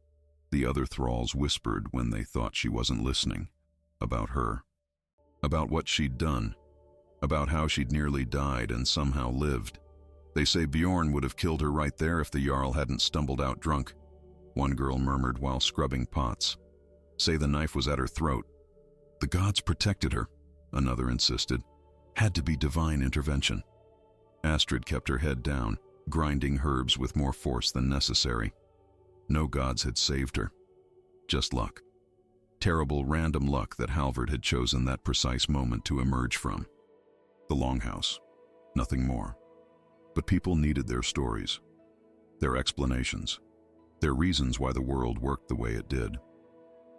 The other thralls whispered when they thought she wasn't listening, about her, about what she'd done, about how she'd nearly died and somehow lived. "They say Bjorn would have killed her right there if the Jarl hadn't stumbled out drunk," one girl murmured while scrubbing pots. "Say the knife was at her throat." "The gods protected her," another insisted. "Had to be divine intervention." Astrid kept her head down, grinding herbs with more force than necessary. No gods had saved her. Just luck. Terrible random luck that Halvard had chosen that precise moment to emerge from. The longhouse. Nothing more. But people needed their stories, their explanations, their reasons why the world worked the way it did.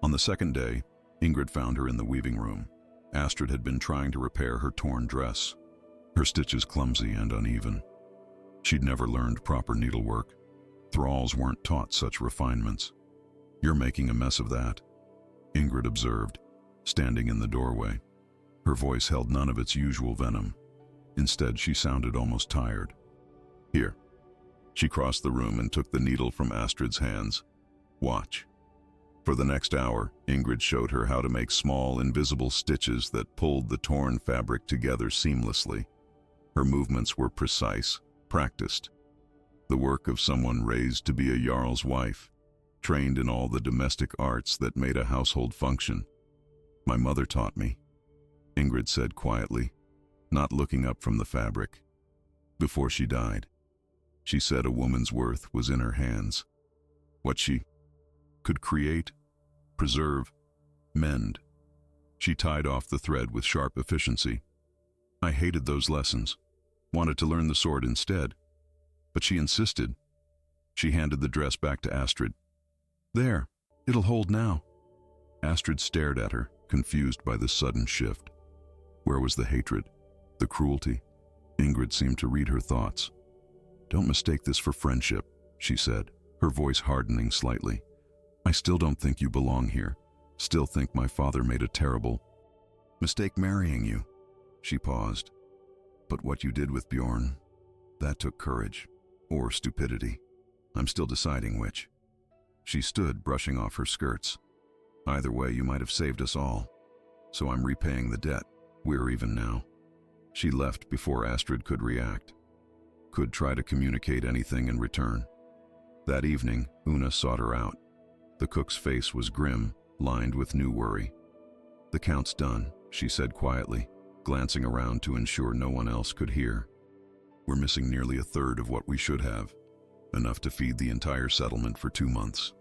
On the second day, Ingrid found her in the weaving room. Astrid had been trying to repair her torn dress, her stitches clumsy and uneven. She'd never learned proper needlework. Thralls weren't taught such refinements. "You're making a mess of that," Ingrid observed, standing in the doorway. Her voice held none of its usual venom. Instead, she sounded almost tired. "Here." She crossed the room and took the needle from Astrid's hands. "Watch." For the next hour, Ingrid showed her how to make small, invisible stitches that pulled the torn fabric together seamlessly. Her movements were precise, practiced. The work of someone raised to be a Jarl's wife, trained in all the domestic arts that made a household function. "My mother taught me," Ingrid said quietly, not looking up from the fabric. "Before she died, she said a woman's worth was in her hands. What she could create, preserve, mend." She tied off the thread with sharp efficiency. "I hated those lessons. wanted to learn the sword instead. But she insisted. She handed the dress back to Astrid. There, it'll hold now. Astrid stared at her, confused by this sudden shift. Where was the hatred, the cruelty? Ingrid seemed to read her thoughts. Don't mistake this for friendship, she said, her voice hardening slightly. I still don't think you belong here. Still think my father made a terrible mistake marrying you. She paused. But what you did with Bjorn, that took courage. Or stupidity. I'm still deciding which. She stood, brushing off her skirts. Either way, you might have saved us all. So I'm repaying the debt. We're even now. She left before Astrid could react. Could try to communicate anything in return. That evening, Una sought her out. The cook's face was grim, lined with new worry. The count's done, she said quietly, glancing around to ensure no one else could hear. We're missing nearly a third of what we should have, enough to feed the entire settlement for 2 months.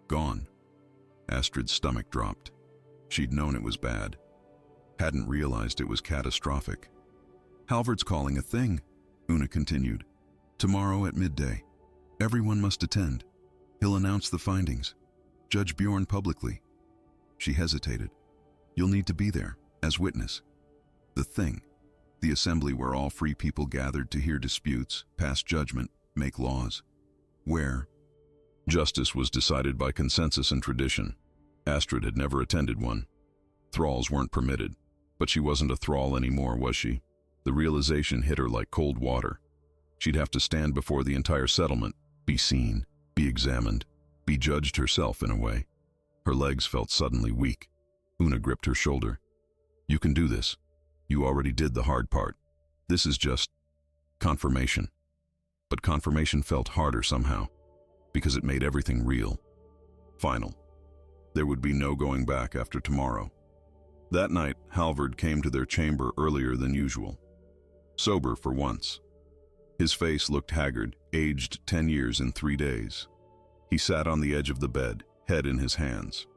Gone. Astrid's stomach dropped. She'd known it was bad. Hadn't realized it was catastrophic. Halvard's calling a thing, Una continued. Tomorrow at midday. Everyone must attend. He'll announce the findings. Judge Bjorn publicly. She hesitated. You'll need to be there, as witness. The thing. The assembly where all free people gathered to hear disputes, pass judgment, make laws. Where? Justice was decided by consensus and tradition. Astrid had never attended one. Thralls weren't permitted, but she wasn't a thrall anymore, was she? The realization hit her like cold water. She'd have to stand before the entire settlement, be seen, be examined, be judged herself in a way. Her legs felt suddenly weak. Una gripped her shoulder. You can do this. You already did the hard part. This is just confirmation. But confirmation felt harder somehow, because it made everything real. Final. There would be no going back after tomorrow. That night, Halvard came to their chamber earlier than usual. Sober for once. His face looked haggard, aged 10 years in 3 days. He sat on the edge of the bed, head in his hands.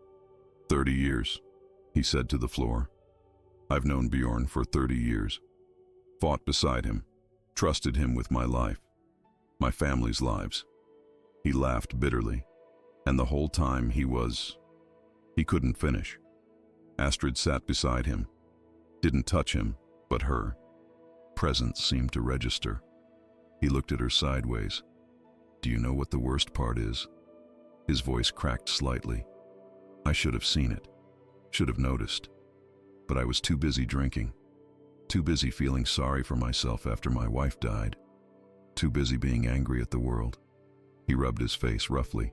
30 years, he said to the floor. I've known Bjorn for 30 years. Fought beside him, trusted him with my life, my family's lives. He laughed bitterly, and the whole time he couldn't finish. Astrid sat beside him, didn't touch him, but her presence seemed to register. He looked at her sideways. Do you know what the worst part is? His voice cracked slightly. I should have seen it, should have noticed. But I was too busy drinking, too busy feeling sorry for myself after my wife died, too busy being angry at the world. He rubbed his face roughly.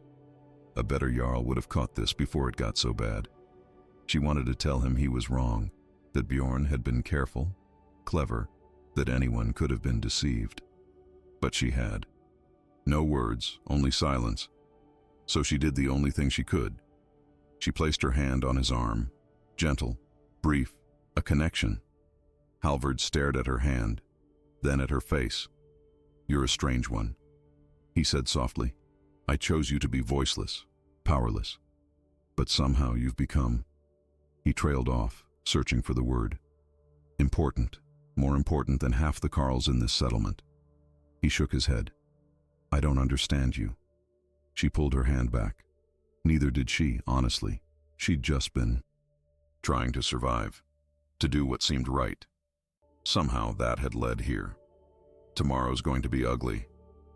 A better Jarl would have caught this before it got so bad. She wanted to tell him he was wrong, that Bjorn had been careful, clever, that anyone could have been deceived. But she had. No words, only silence. So she did the only thing she could. She placed her hand on his arm, gentle, brief, a connection. Halvard stared at her hand, then at her face. You're a strange one, he said softly. I chose you to be voiceless, powerless. But somehow you've become... He trailed off, searching for the word. Important, more important than half the Carls in this settlement. He shook his head. I don't understand you. She pulled her hand back. Neither did she, honestly. She'd just been trying to survive, to do what seemed right. Somehow that had led here. Tomorrow's going to be ugly,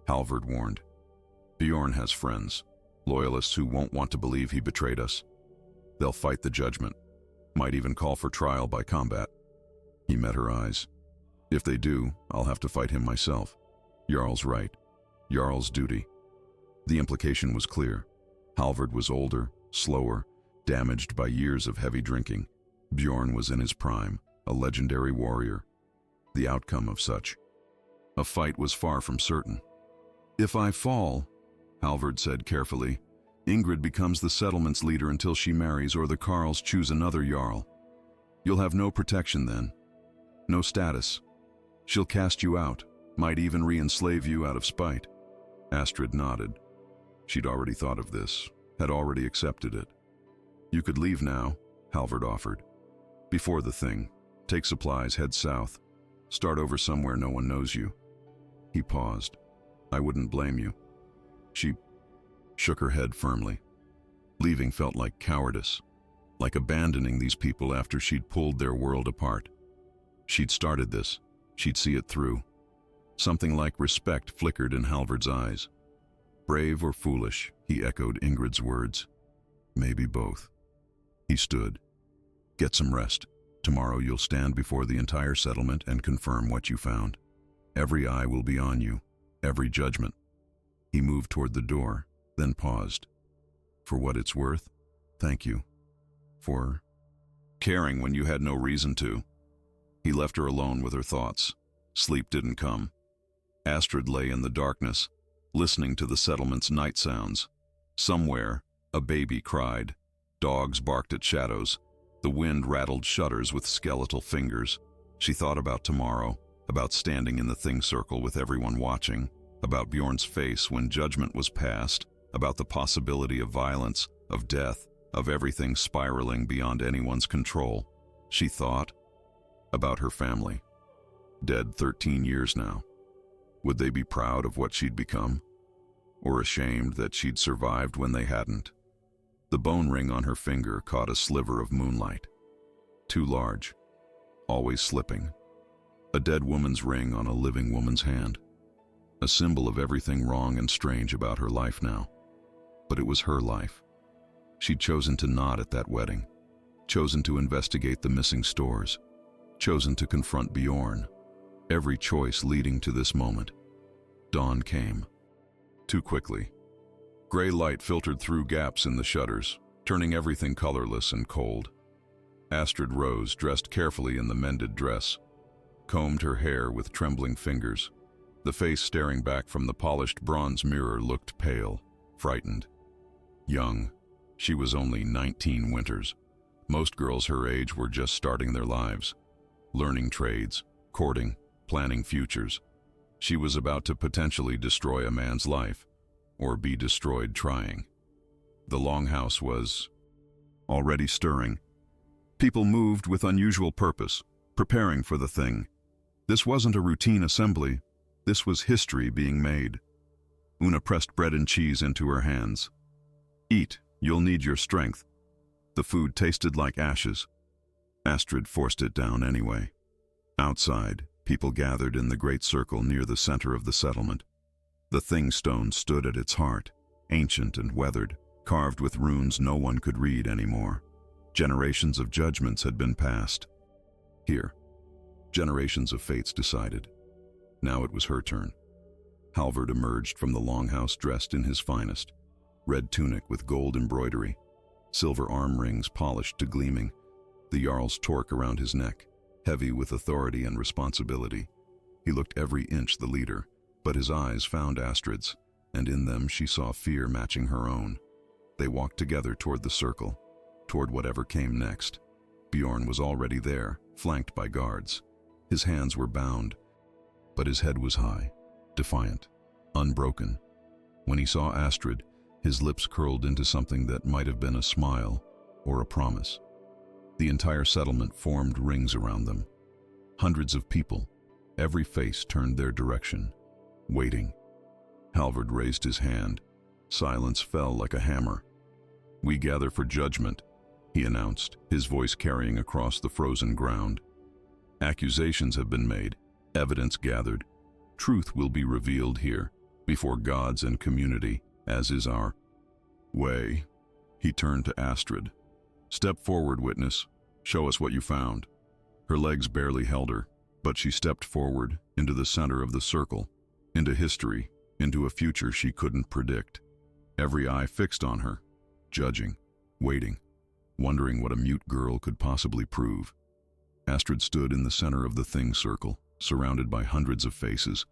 Halvard warned. Bjorn has friends, loyalists who won't want to believe he betrayed us. They'll fight the judgment, might even call for trial by combat. He met her eyes. If they do, I'll have to fight him myself. Jarl's right. Jarl's duty. The implication was clear. Halvard was older, slower, damaged by years of heavy drinking. Bjorn was in his prime, a legendary warrior. The outcome of such a fight was far from certain. If I fall, Halvard said carefully, Ingrid becomes the settlement's leader until she marries or the Carls choose another Jarl. You'll have no protection then. No status. She'll cast you out, might even re-enslave you out of spite. Astrid nodded. She'd already thought of this, had already accepted it. You could leave now, Halvard offered. Before the thing. Take supplies, head south. Start over somewhere no one knows you." He paused. "I wouldn't blame you." She shook her head firmly. Leaving felt like cowardice, like abandoning these people after she'd pulled their world apart. She'd started this. She'd see it through. Something like respect flickered in Halvard's eyes. "Brave or foolish," he echoed Ingrid's words. "Maybe both." He stood. "Get some rest. Tomorrow you'll stand before the entire settlement and confirm what you found. Every eye will be on you, every judgment." He moved toward the door, then paused. "For what it's worth, thank you. For caring when you had no reason to." He left her alone with her thoughts. Sleep didn't come. Astrid lay in the darkness, listening to the settlement's night sounds. Somewhere, a baby cried. Dogs barked at shadows. The wind rattled shutters with skeletal fingers. She thought about tomorrow, about standing in the thing circle with everyone watching, about Bjorn's face when judgment was passed, about the possibility of violence, of death, of everything spiraling beyond anyone's control. She thought about her family. Dead 13 years now. Would they be proud of what she'd become? Or ashamed that she'd survived when they hadn't? The bone ring on her finger caught a sliver of moonlight. Too large. Always slipping. A dead woman's ring on a living woman's hand. A symbol of everything wrong and strange about her life now. But it was her life. She'd chosen to nod at that wedding. Chosen to investigate the missing stores. Chosen to confront Bjorn. Every choice leading to this moment. Dawn came. Too quickly. Gray light filtered through gaps in the shutters, turning everything colorless and cold. Astrid rose, dressed carefully in the mended dress. Combed her hair with trembling fingers. The face staring back from the polished bronze mirror looked pale, frightened. Young. She was only 19 winters. Most girls her age were just starting their lives. Learning trades, courting, planning futures. She was about to potentially destroy a man's life, or be destroyed trying. The longhouse was already stirring. People moved with unusual purpose, preparing for the thing. This wasn't a routine assembly. This was history being made. Una pressed bread and cheese into her hands. "Eat, you'll need your strength." The food tasted like ashes. Astrid forced it down anyway. Outside, people gathered in the great circle near the center of the settlement. The thing stone stood at its heart, ancient and weathered, carved with runes no one could read anymore. Generations of judgments had been passed. Here, generations of fates decided. Now it was her turn. Halvard emerged from the longhouse dressed in his finest. Red tunic with gold embroidery, silver arm rings polished to gleaming, the Jarl's torque around his neck, heavy with authority and responsibility. He looked every inch the leader, but his eyes found Astrid's, and in them she saw fear matching her own. They walked together toward the circle, toward whatever came next. Bjorn was already there, flanked by guards. His hands were bound, but his head was high, defiant, unbroken. When he saw Astrid, his lips curled into something that might have been a smile or a promise. The entire settlement formed rings around them. Hundreds of people, every face turned their direction, waiting. Halvard raised his hand. Silence fell like a hammer. "We gather for judgment," he announced, his voice carrying across the frozen ground. "Accusations have been made, evidence gathered. Truth will be revealed here, before gods and community, as is our way." He turned to Astrid. "Step forward, witness. Show us what you found." Her legs barely held her, but she stepped forward, into the center of the circle, into history, into a future she couldn't predict. Every eye fixed on her, judging, waiting, wondering what a mute girl could possibly prove. Astrid stood in the center of the thing circle, surrounded by hundreds of faces.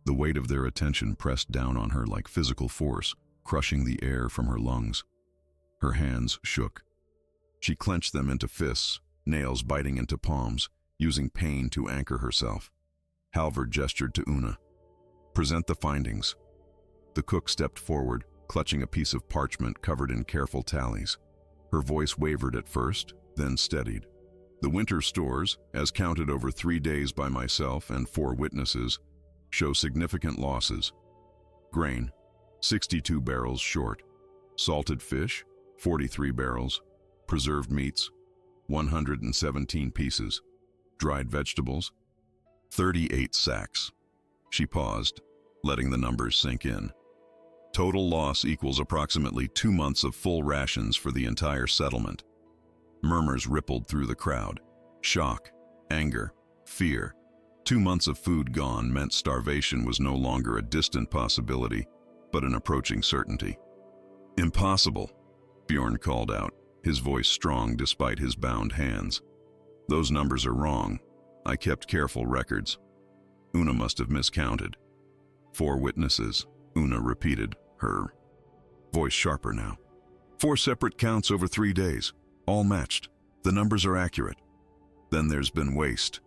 The weight of their attention pressed down on her like physical force, crushing the air from her lungs. Her hands shook. She clenched them into fists, nails biting into palms, using pain to anchor herself. Halvard gestured to Una. "Present the findings." The cook stepped forward, clutching a piece of parchment covered in careful tallies. Her voice wavered at first, then steadied. The winter stores, as counted over 3 days by myself and 4 witnesses, show significant losses. Grain, 62 barrels short. Salted fish, 43 barrels. Preserved meats, 117 pieces. Dried vegetables, 38 sacks. She paused, letting the numbers sink in. Total loss equals approximately 2 months of full rations for the entire settlement. Murmurs rippled through the crowd. Shock, anger, fear. 2 months of food gone meant starvation was no longer a distant possibility, but an approaching certainty. Impossible, Bjorn called out, his voice strong despite his bound hands. Those numbers are wrong. I kept careful records. Una must have miscounted. 4 witnesses, Una repeated, her voice sharper now. 4 separate counts over 3 days, all matched. The numbers are accurate. Then there's been waste,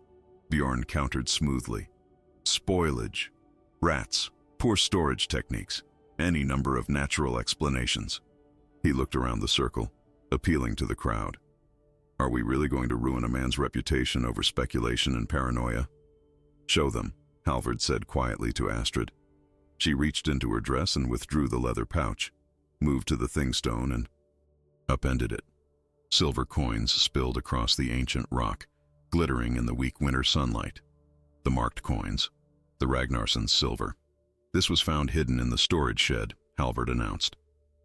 Bjorn countered smoothly. Spoilage, rats, poor storage techniques, any number of natural explanations. He looked around the circle, appealing to the crowd. Are we really going to ruin a man's reputation over speculation and paranoia? Show them, Halvard said quietly to Astrid. She reached into her dress and withdrew the leather pouch, moved to the thingstone and upended it. Silver coins spilled across the ancient rock, glittering in the weak winter sunlight. The marked coins, the Ragnarsson's silver. This was found hidden in the storage shed, Halvard announced,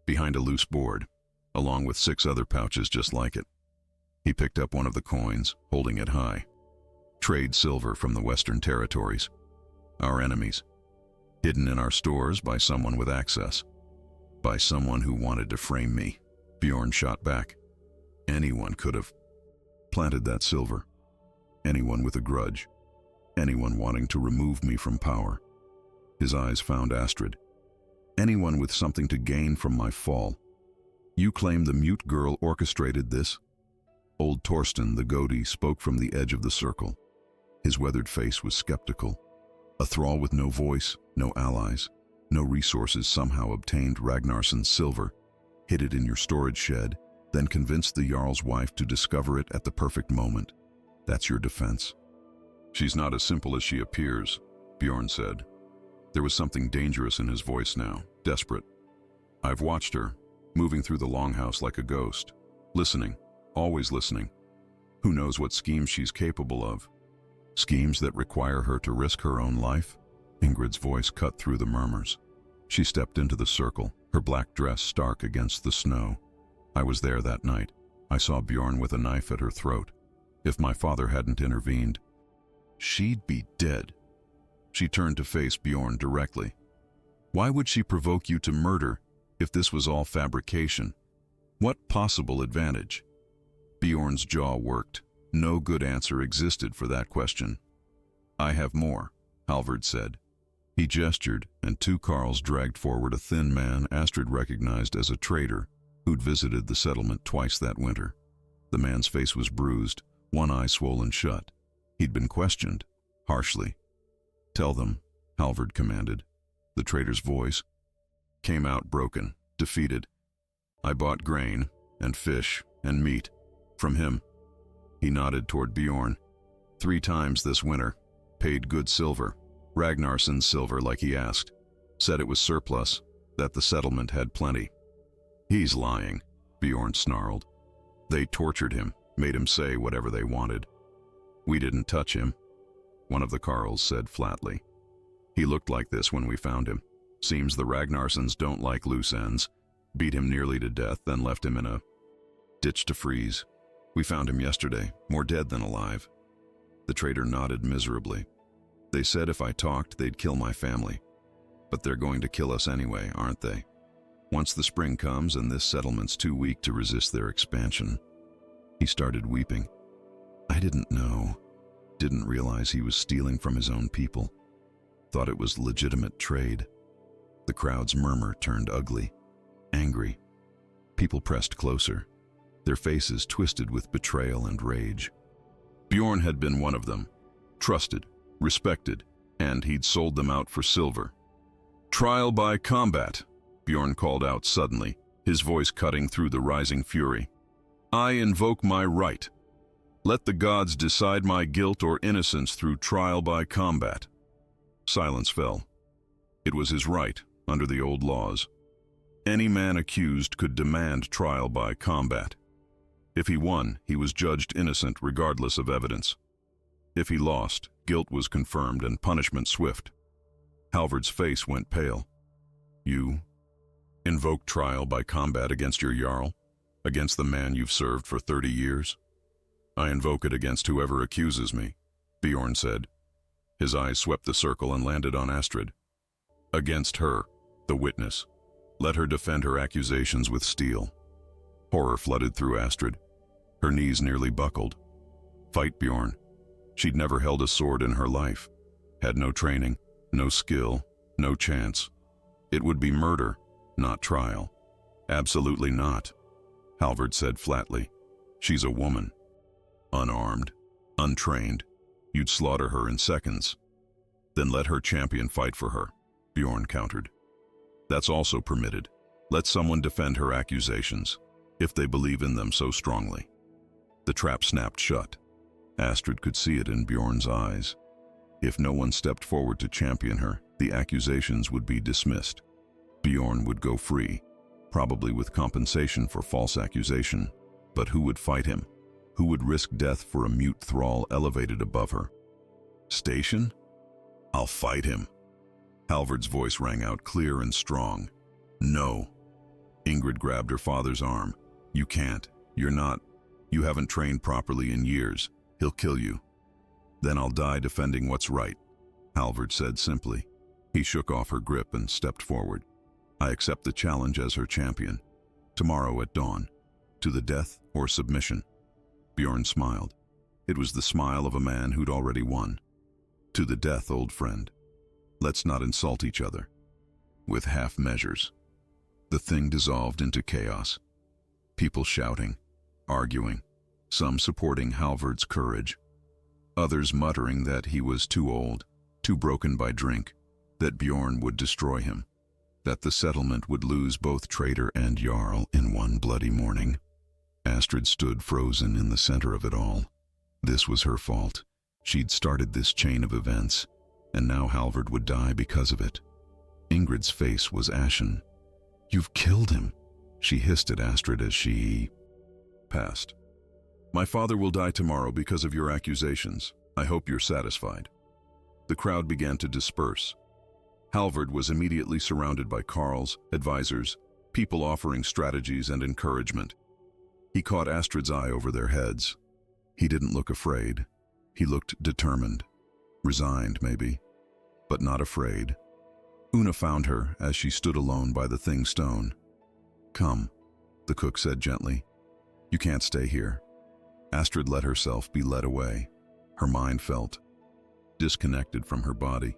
behind a loose board, along with 6 other pouches just like it. He picked up one of the coins, holding it high. Trade silver from the Western Territories. Our enemies. Hidden in our stores by someone with access. By someone who wanted to frame me, Bjorn shot back. Anyone could have planted that silver. Anyone with a grudge. Anyone wanting to remove me from power. His eyes found Astrid. Anyone with something to gain from my fall. You claim the mute girl orchestrated this? Old Torsten, the goatee, spoke from the edge of the circle. His weathered face was skeptical. A thrall with no voice, no allies, no resources somehow obtained Ragnarsson's silver, hid it in your storage shed, then convinced the Jarl's wife to discover it at the perfect moment. That's your defense. She's not as simple as she appears, Bjorn said. There was something dangerous in his voice now, desperate. I've watched her, moving through the longhouse like a ghost, listening, always listening. Who knows what schemes she's capable of? Schemes that require her to risk her own life? Ingrid's voice cut through the murmurs. She stepped into the circle, her black dress stark against the snow. I was there that night. I saw Bjorn with a knife at her throat. If my father hadn't intervened, she'd be dead. She turned to face Bjorn directly. Why would she provoke you to murder if this was all fabrication? What possible advantage? Bjorn's jaw worked. No good answer existed for that question. I have more, Halvard said. He gestured, and 2 carls dragged forward a thin man Astrid recognized as a trader who'd visited the settlement twice that winter. The man's face was bruised, one eye swollen shut. He'd been questioned, harshly. Tell them, Halvard commanded. The trader's voice came out broken, defeated. I bought grain and fish and meat from him. He nodded toward Bjorn. 3 times this winter. Paid good silver. Ragnarsson's silver like he asked. Said it was surplus, that the settlement had plenty. He's lying, Bjorn snarled. They tortured him, made him say whatever they wanted. We didn't touch him, one of the carls said flatly. He looked like this when we found him. Seems the Ragnarssons don't like loose ends. Beat him nearly to death, then left him in a ditch to freeze. We found him yesterday, more dead than alive. The trader nodded miserably. They said if I talked, they'd kill my family. But they're going to kill us anyway, aren't they? Once the spring comes and this settlement's too weak to resist their expansion. He started weeping. I didn't know. Didn't realize he was stealing from his own people. Thought it was legitimate trade. The crowd's murmur turned ugly, angry. People pressed closer, their faces twisted with betrayal and rage. Bjorn had been one of them, trusted, respected, and he'd sold them out for silver. Trial by combat, Bjorn called out suddenly, his voice cutting through the rising fury. I invoke my right. Let the gods decide my guilt or innocence through trial by combat. Silence fell. It was his right, under the old laws. Any man accused could demand trial by combat. If he won, he was judged innocent regardless of evidence. If he lost, guilt was confirmed and punishment swift. Halvard's face went pale. You invoke trial by combat against your Jarl? Against the man you've served for 30 years? I invoke it against whoever accuses me, Bjorn said. His eyes swept the circle and landed on Astrid. Against her, the witness. Let her defend her accusations with steel. Horror flooded through Astrid. Her knees nearly buckled. Fight, Bjorn. She'd never held a sword in her life. Had no training, no skill, no chance. It would be murder, not trial. Absolutely not, Halvard said flatly. She's a woman. Unarmed, untrained. You'd slaughter her in seconds. Then let her champion fight for her, Bjorn countered. That's also permitted. Let someone defend her accusations, if they believe in them so strongly. The trap snapped shut. Astrid could see it in Bjorn's eyes. If no one stepped forward to champion her, the accusations would be dismissed. Bjorn would go free, probably with compensation for false accusation. But who would fight him? Who would risk death for a mute thrall elevated above her? Station? I'll fight him. Halvard's voice rang out clear and strong. No. Ingrid grabbed her father's arm. You can't. You're not. You haven't trained properly in years. He'll kill you. Then I'll die defending what's right, Halvard said simply. He shook off her grip and stepped forward. I accept the challenge as her champion. Tomorrow at dawn. To the death or submission. Bjorn smiled. It was the smile of a man who'd already won. To the death, old friend. Let's not insult each other. With half measures. The thing dissolved into chaos. People shouting, arguing, some supporting Halvard's courage, others muttering that he was too old, too broken by drink, that Bjorn would destroy him, that the settlement would lose both traitor and Jarl in one bloody morning. Astrid stood frozen in the center of it all. This was her fault. She'd started this chain of events, and now Halvard would die because of it. Ingrid's face was ashen. You've killed him, she hissed at Astrid as she passed. My father will die tomorrow because of your accusations. I hope you're satisfied. The crowd began to disperse. Halvard was immediately surrounded by carls, advisors, people offering strategies and encouragement. He caught Astrid's eye over their heads. He didn't look afraid. He looked determined. Resigned, maybe, but not afraid. Una found her as she stood alone by the thing stone. Come, the cook said gently. You can't stay here. Astrid let herself be led away. Her mind felt disconnected from her body,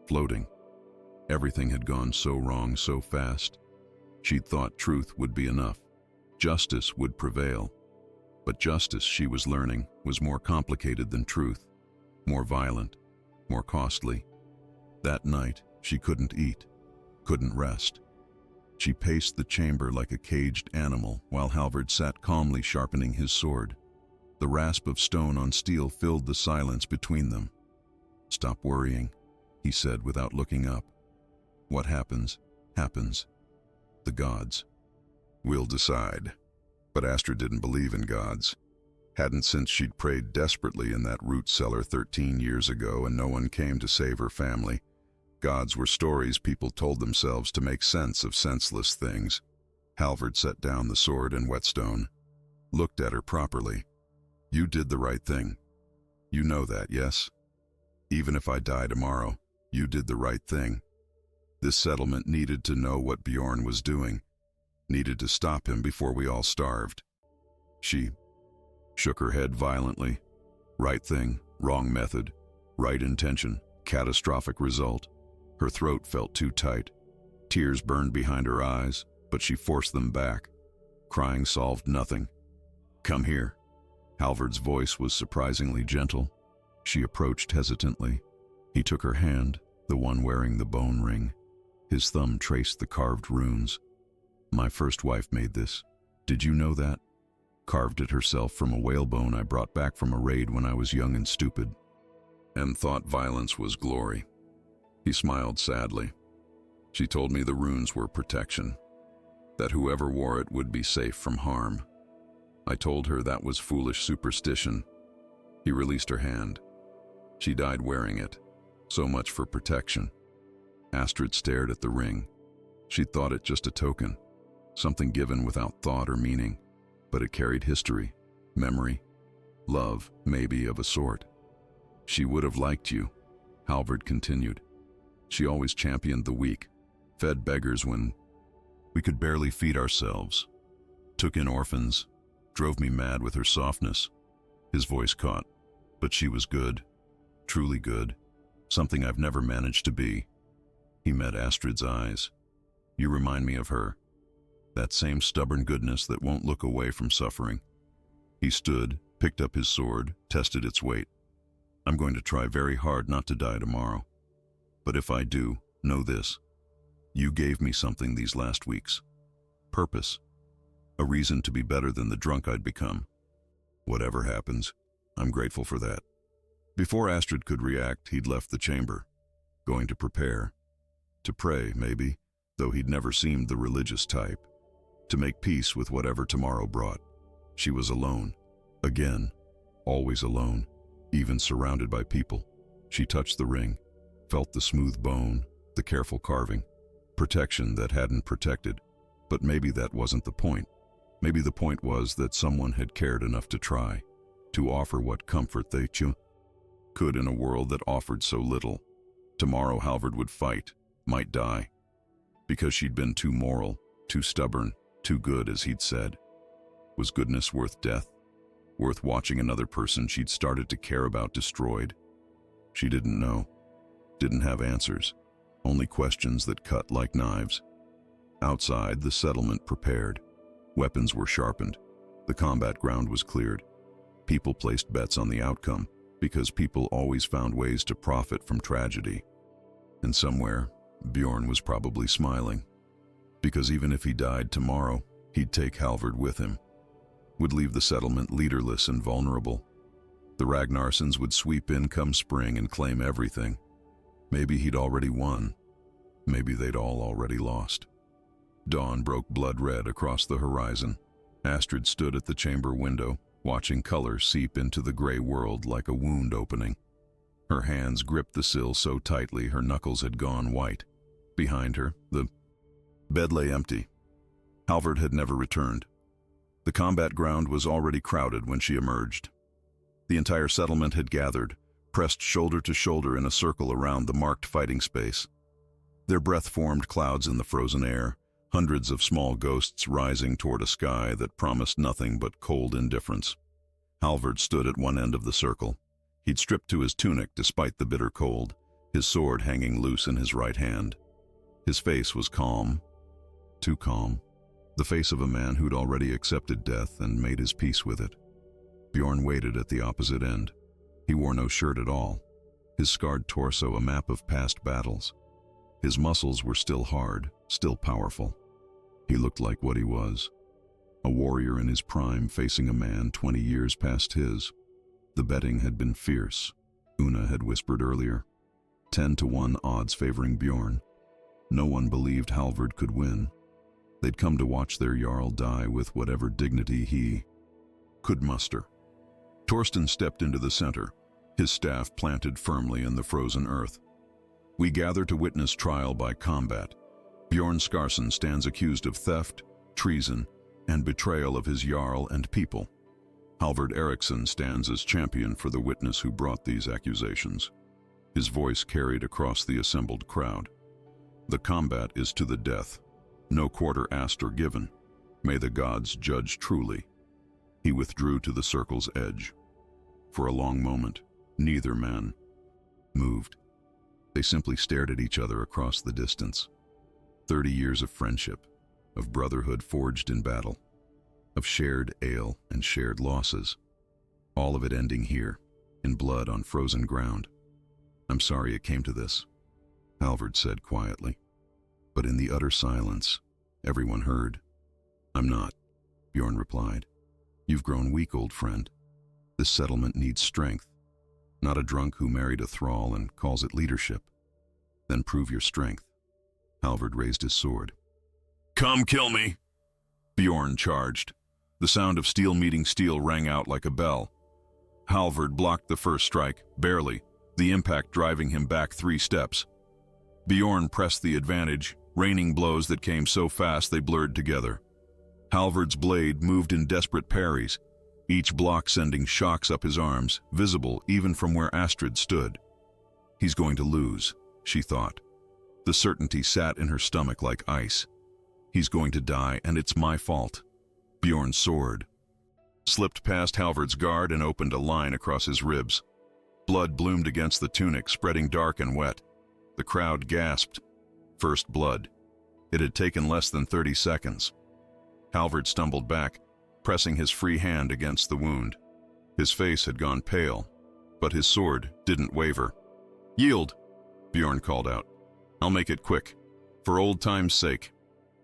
floating. Everything had gone so wrong so fast. She'd thought truth would be enough. Justice would prevail. But justice, she was learning, was more complicated than truth, more violent, more costly. That night, she couldn't eat, couldn't rest. She paced the chamber like a caged animal while Halvard sat calmly sharpening his sword. The rasp of stone on steel filled the silence between them. Stop worrying, he said without looking up. What happens, happens. The gods. We'll decide. But Astrid didn't believe in gods. Hadn't since she'd prayed desperately in that root cellar 13 years ago and no one came to save her family. Gods were stories people told themselves to make sense of senseless things. Halvard set down the sword and whetstone, looked at her properly. You did the right thing. You know that, yes? Even if I die tomorrow, you did the right thing. This settlement needed to know what Bjorn was doing, needed to stop him before we all starved. She shook her head violently. Right thing, wrong method, right intention, catastrophic result. Her throat felt too tight. Tears burned behind her eyes, but she forced them back. Crying solved nothing. Come here. Halvard's voice was surprisingly gentle. She approached hesitantly. He took her hand, the one wearing the bone ring. His thumb traced the carved runes. My first wife made this. Did you know that? carved it herself from a whalebone I brought back from a raid when I was young and stupid, and thought violence was glory. He smiled sadly. She told me the runes were protection, that whoever wore it would be safe from harm. I told her that was foolish superstition. He released her hand. She died wearing it. So much for protection. Astrid stared at the ring. She'd thought it just a token, something given without thought or meaning, but it carried history, memory, love, maybe of a sort. She would have liked you, Halvard continued. She always championed the weak, fed beggars when we could barely feed ourselves, took in orphans, drove me mad with her softness. His voice caught, but she was good, truly good, something I've never managed to be. He met Astrid's eyes. You remind me of her, that same stubborn goodness that won't look away from suffering. He stood, picked up his sword, tested its weight. I'm going to try very hard not to die tomorrow. But if I do, know this. You gave me something these last weeks. Purpose. A reason to be better than the drunk I'd become. Whatever happens, I'm grateful for that. Before Astrid could react, he'd left the chamber, going to prepare. To pray, maybe, though he'd never seemed the religious type. To make peace with whatever tomorrow brought. She was alone. Again. Always alone. Even surrounded by people. She touched the ring, felt the smooth bone, the careful carving. Protection that hadn't protected. But maybe that wasn't the point. Maybe the point was that someone had cared enough to try, to offer what comfort they could in a world that offered so little. Tomorrow Halvard would fight, might die, because she'd been too moral, too stubborn, too good, as he'd said. Was goodness worth death? Worth watching another person she'd started to care about destroyed? She didn't know. Didn't have answers. Only questions that cut like knives. Outside, the settlement prepared. Weapons were sharpened. The combat ground was cleared. People placed bets on the outcome, because people always found ways to profit from tragedy. And somewhere, Bjorn was probably smiling. Because even if he died tomorrow, he'd take Halvard with him. Would leave the settlement leaderless and vulnerable. The Ragnarsons would sweep in come spring and claim everything. Maybe he'd already won. Maybe they'd all already lost. Dawn broke blood red across the horizon. Astrid stood at the chamber window, watching color seep into the gray world like a wound opening. Her hands gripped the sill so tightly her knuckles had gone white. Behind her, the bed lay empty. Halvard had never returned. The combat ground was already crowded when she emerged. The entire settlement had gathered, pressed shoulder to shoulder in a circle around the marked fighting space. Their breath formed clouds in the frozen air, hundreds of small ghosts rising toward a sky that promised nothing but cold indifference. Halvard stood at one end of the circle. He'd stripped to his tunic despite the bitter cold, his sword hanging loose in his right hand. His face was calm, too calm, the face of a man who'd already accepted death and made his peace with it. Bjorn waited at the opposite end. He wore no shirt at all, his scarred torso a map of past battles. His muscles were still hard, still powerful. He looked like what he was, a warrior in his prime facing a man 20 years past his. The betting had been fierce. Una had whispered earlier. 10-1 odds favoring Bjorn. No one believed Halvard could win. They'd come to watch their Jarl die with whatever dignity he could muster. Torsten stepped into the center, his staff planted firmly in the frozen earth. We gather to witness trial by combat. Bjorn Skarson stands accused of theft, treason, and betrayal of his Jarl and people. Halvard Eriksson stands as champion for the witness who brought these accusations. His voice carried across the assembled crowd. The combat is to the death. No quarter asked or given. May the gods judge truly. He withdrew to the circle's edge. For a long moment, neither man moved. They simply stared at each other across the distance. 30 years of friendship, of brotherhood forged in battle, of shared ale and shared losses. All of it ending here, in blood on frozen ground. I'm sorry it came to this, Halvard said quietly. But in the utter silence, everyone heard. I'm not, Bjorn replied. You've grown weak, old friend. This settlement needs strength, not a drunk who married a thrall and calls it leadership. Then prove your strength. Halvard raised his sword. Come kill me! Bjorn charged. The sound of steel meeting steel rang out like a bell. Halvard blocked the first strike, barely, the impact driving him back 3 steps. Bjorn pressed the advantage, raining blows that came so fast they blurred together. Halvard's blade moved in desperate parries, each block sending shocks up his arms, visible even from where Astrid stood. He's going to lose, she thought. The certainty sat in her stomach like ice. He's going to die, and it's my fault. Bjorn's sword slipped past Halvard's guard and opened a line across his ribs. Blood bloomed against the tunic, spreading dark and wet. The crowd gasped. First blood. It had taken less than 30 seconds. Halvard stumbled back, pressing his free hand against the wound. His face had gone pale, but his sword didn't waver. Yield, Bjorn called out. I'll make it quick, for old time's sake.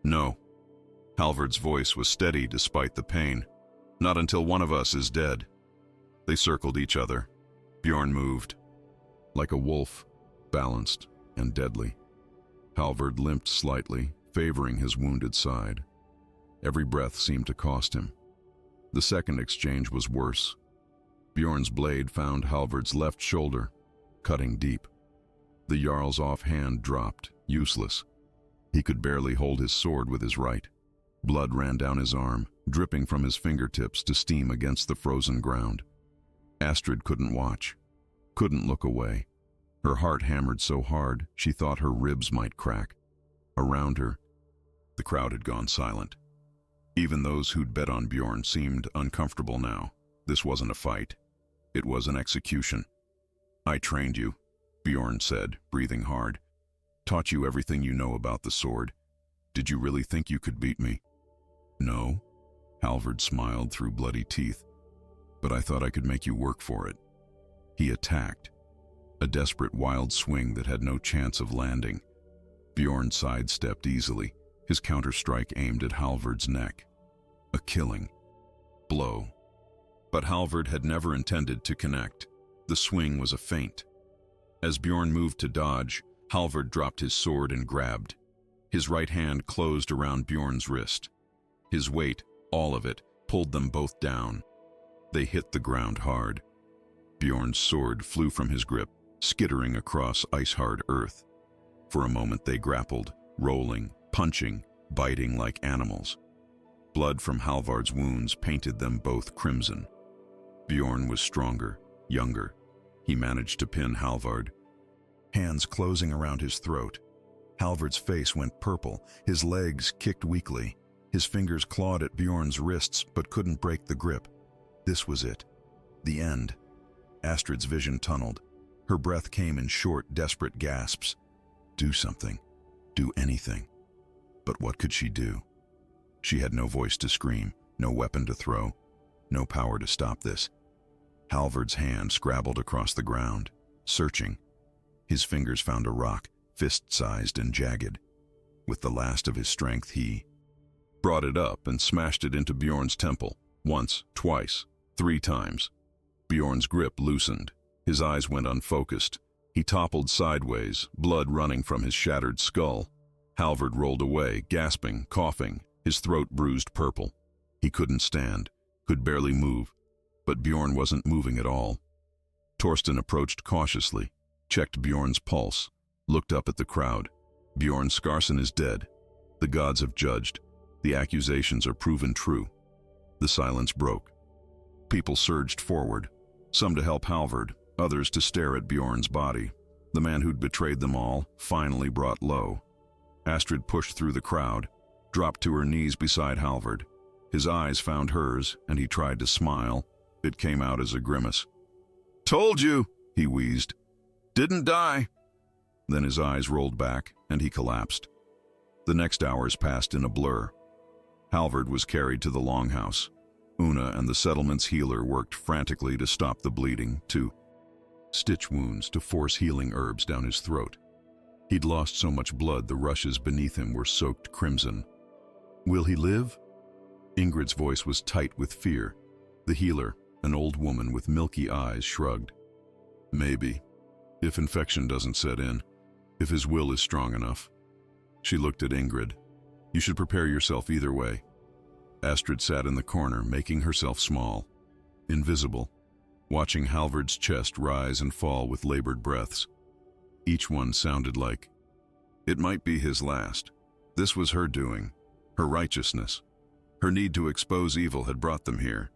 No. Halvard's voice was steady despite the pain. Not until one of us is dead. They circled each other. Bjorn moved. Like a wolf, balanced and deadly. Halvard limped slightly, favoring his wounded side. Every breath seemed to cost him. The second exchange was worse. Bjorn's blade found Halvard's left shoulder, cutting deep. The Jarl's offhand dropped, useless. He could barely hold his sword with his right. Blood ran down his arm, dripping from his fingertips to steam against the frozen ground. Astrid couldn't watch, couldn't look away. Her heart hammered so hard she thought her ribs might crack. Around her, the crowd had gone silent. Even those who'd bet on Bjorn seemed uncomfortable now. This wasn't a fight. It was an execution. I trained you, Bjorn said, breathing hard. Taught you everything you know about the sword. Did you really think you could beat me? No, Halvard smiled through bloody teeth. But I thought I could make you work for it. He attacked. A desperate wild swing that had no chance of landing. Bjorn sidestepped easily, his counter-strike aimed at Halvard's neck. A killing blow. But Halvard had never intended to connect. The swing was a feint. As Bjorn moved to dodge, Halvard dropped his sword and grabbed. His right hand closed around Bjorn's wrist. His weight, all of it, pulled them both down. They hit the ground hard. Bjorn's sword flew from his grip, skittering across ice-hard earth. For a moment they grappled, rolling, punching, biting like animals. Blood from Halvard's wounds painted them both crimson. Bjorn was stronger, younger. He managed to pin Halvard. Hands closing around his throat. Halvard's face went purple, his legs kicked weakly. His fingers clawed at Bjorn's wrists but couldn't break the grip. This was it. The end. Astrid's vision tunneled. Her breath came in short, desperate gasps. Do something. Do anything. But what could she do? She had no voice to scream, no weapon to throw, no power to stop this. Halvard's hand scrabbled across the ground, searching. His fingers found a rock, fist-sized and jagged. With the last of his strength, he brought it up and smashed it into Bjorn's temple, once, twice, 3 times. Bjorn's grip loosened. His eyes went unfocused. He toppled sideways, blood running from his shattered skull. Halvard rolled away, gasping, coughing, his throat bruised purple. He couldn't stand, could barely move, but Bjorn wasn't moving at all. Torsten approached cautiously, checked Bjorn's pulse, looked up at the crowd. Bjorn Skarsson is dead. The gods have judged. The accusations are proven true. The silence broke. People surged forward, some to help Halvard, others to stare at Bjorn's body. The man who'd betrayed them all, finally brought low. Astrid pushed through the crowd, dropped to her knees beside Halvard. His eyes found hers, and he tried to smile. It came out as a grimace. "Told you," he wheezed. "Didn't die." Then his eyes rolled back, and he collapsed. The next hours passed in a blur. Halvard was carried to the longhouse. Una and the settlement's healer worked frantically to stop the bleeding, to stitch wounds, to force healing herbs down his throat. He'd lost so much blood the rushes beneath him were soaked crimson. Will he live? Ingrid's voice was tight with fear. The healer, an old woman with milky eyes, shrugged. Maybe, if infection doesn't set in, if his will is strong enough. She looked at Ingrid. You should prepare yourself either way. Astrid sat in the corner, making herself small, invisible, watching Halvard's chest rise and fall with labored breaths. Each one sounded like, it might be his last. This was her doing, her righteousness. Her need to expose evil had brought them here,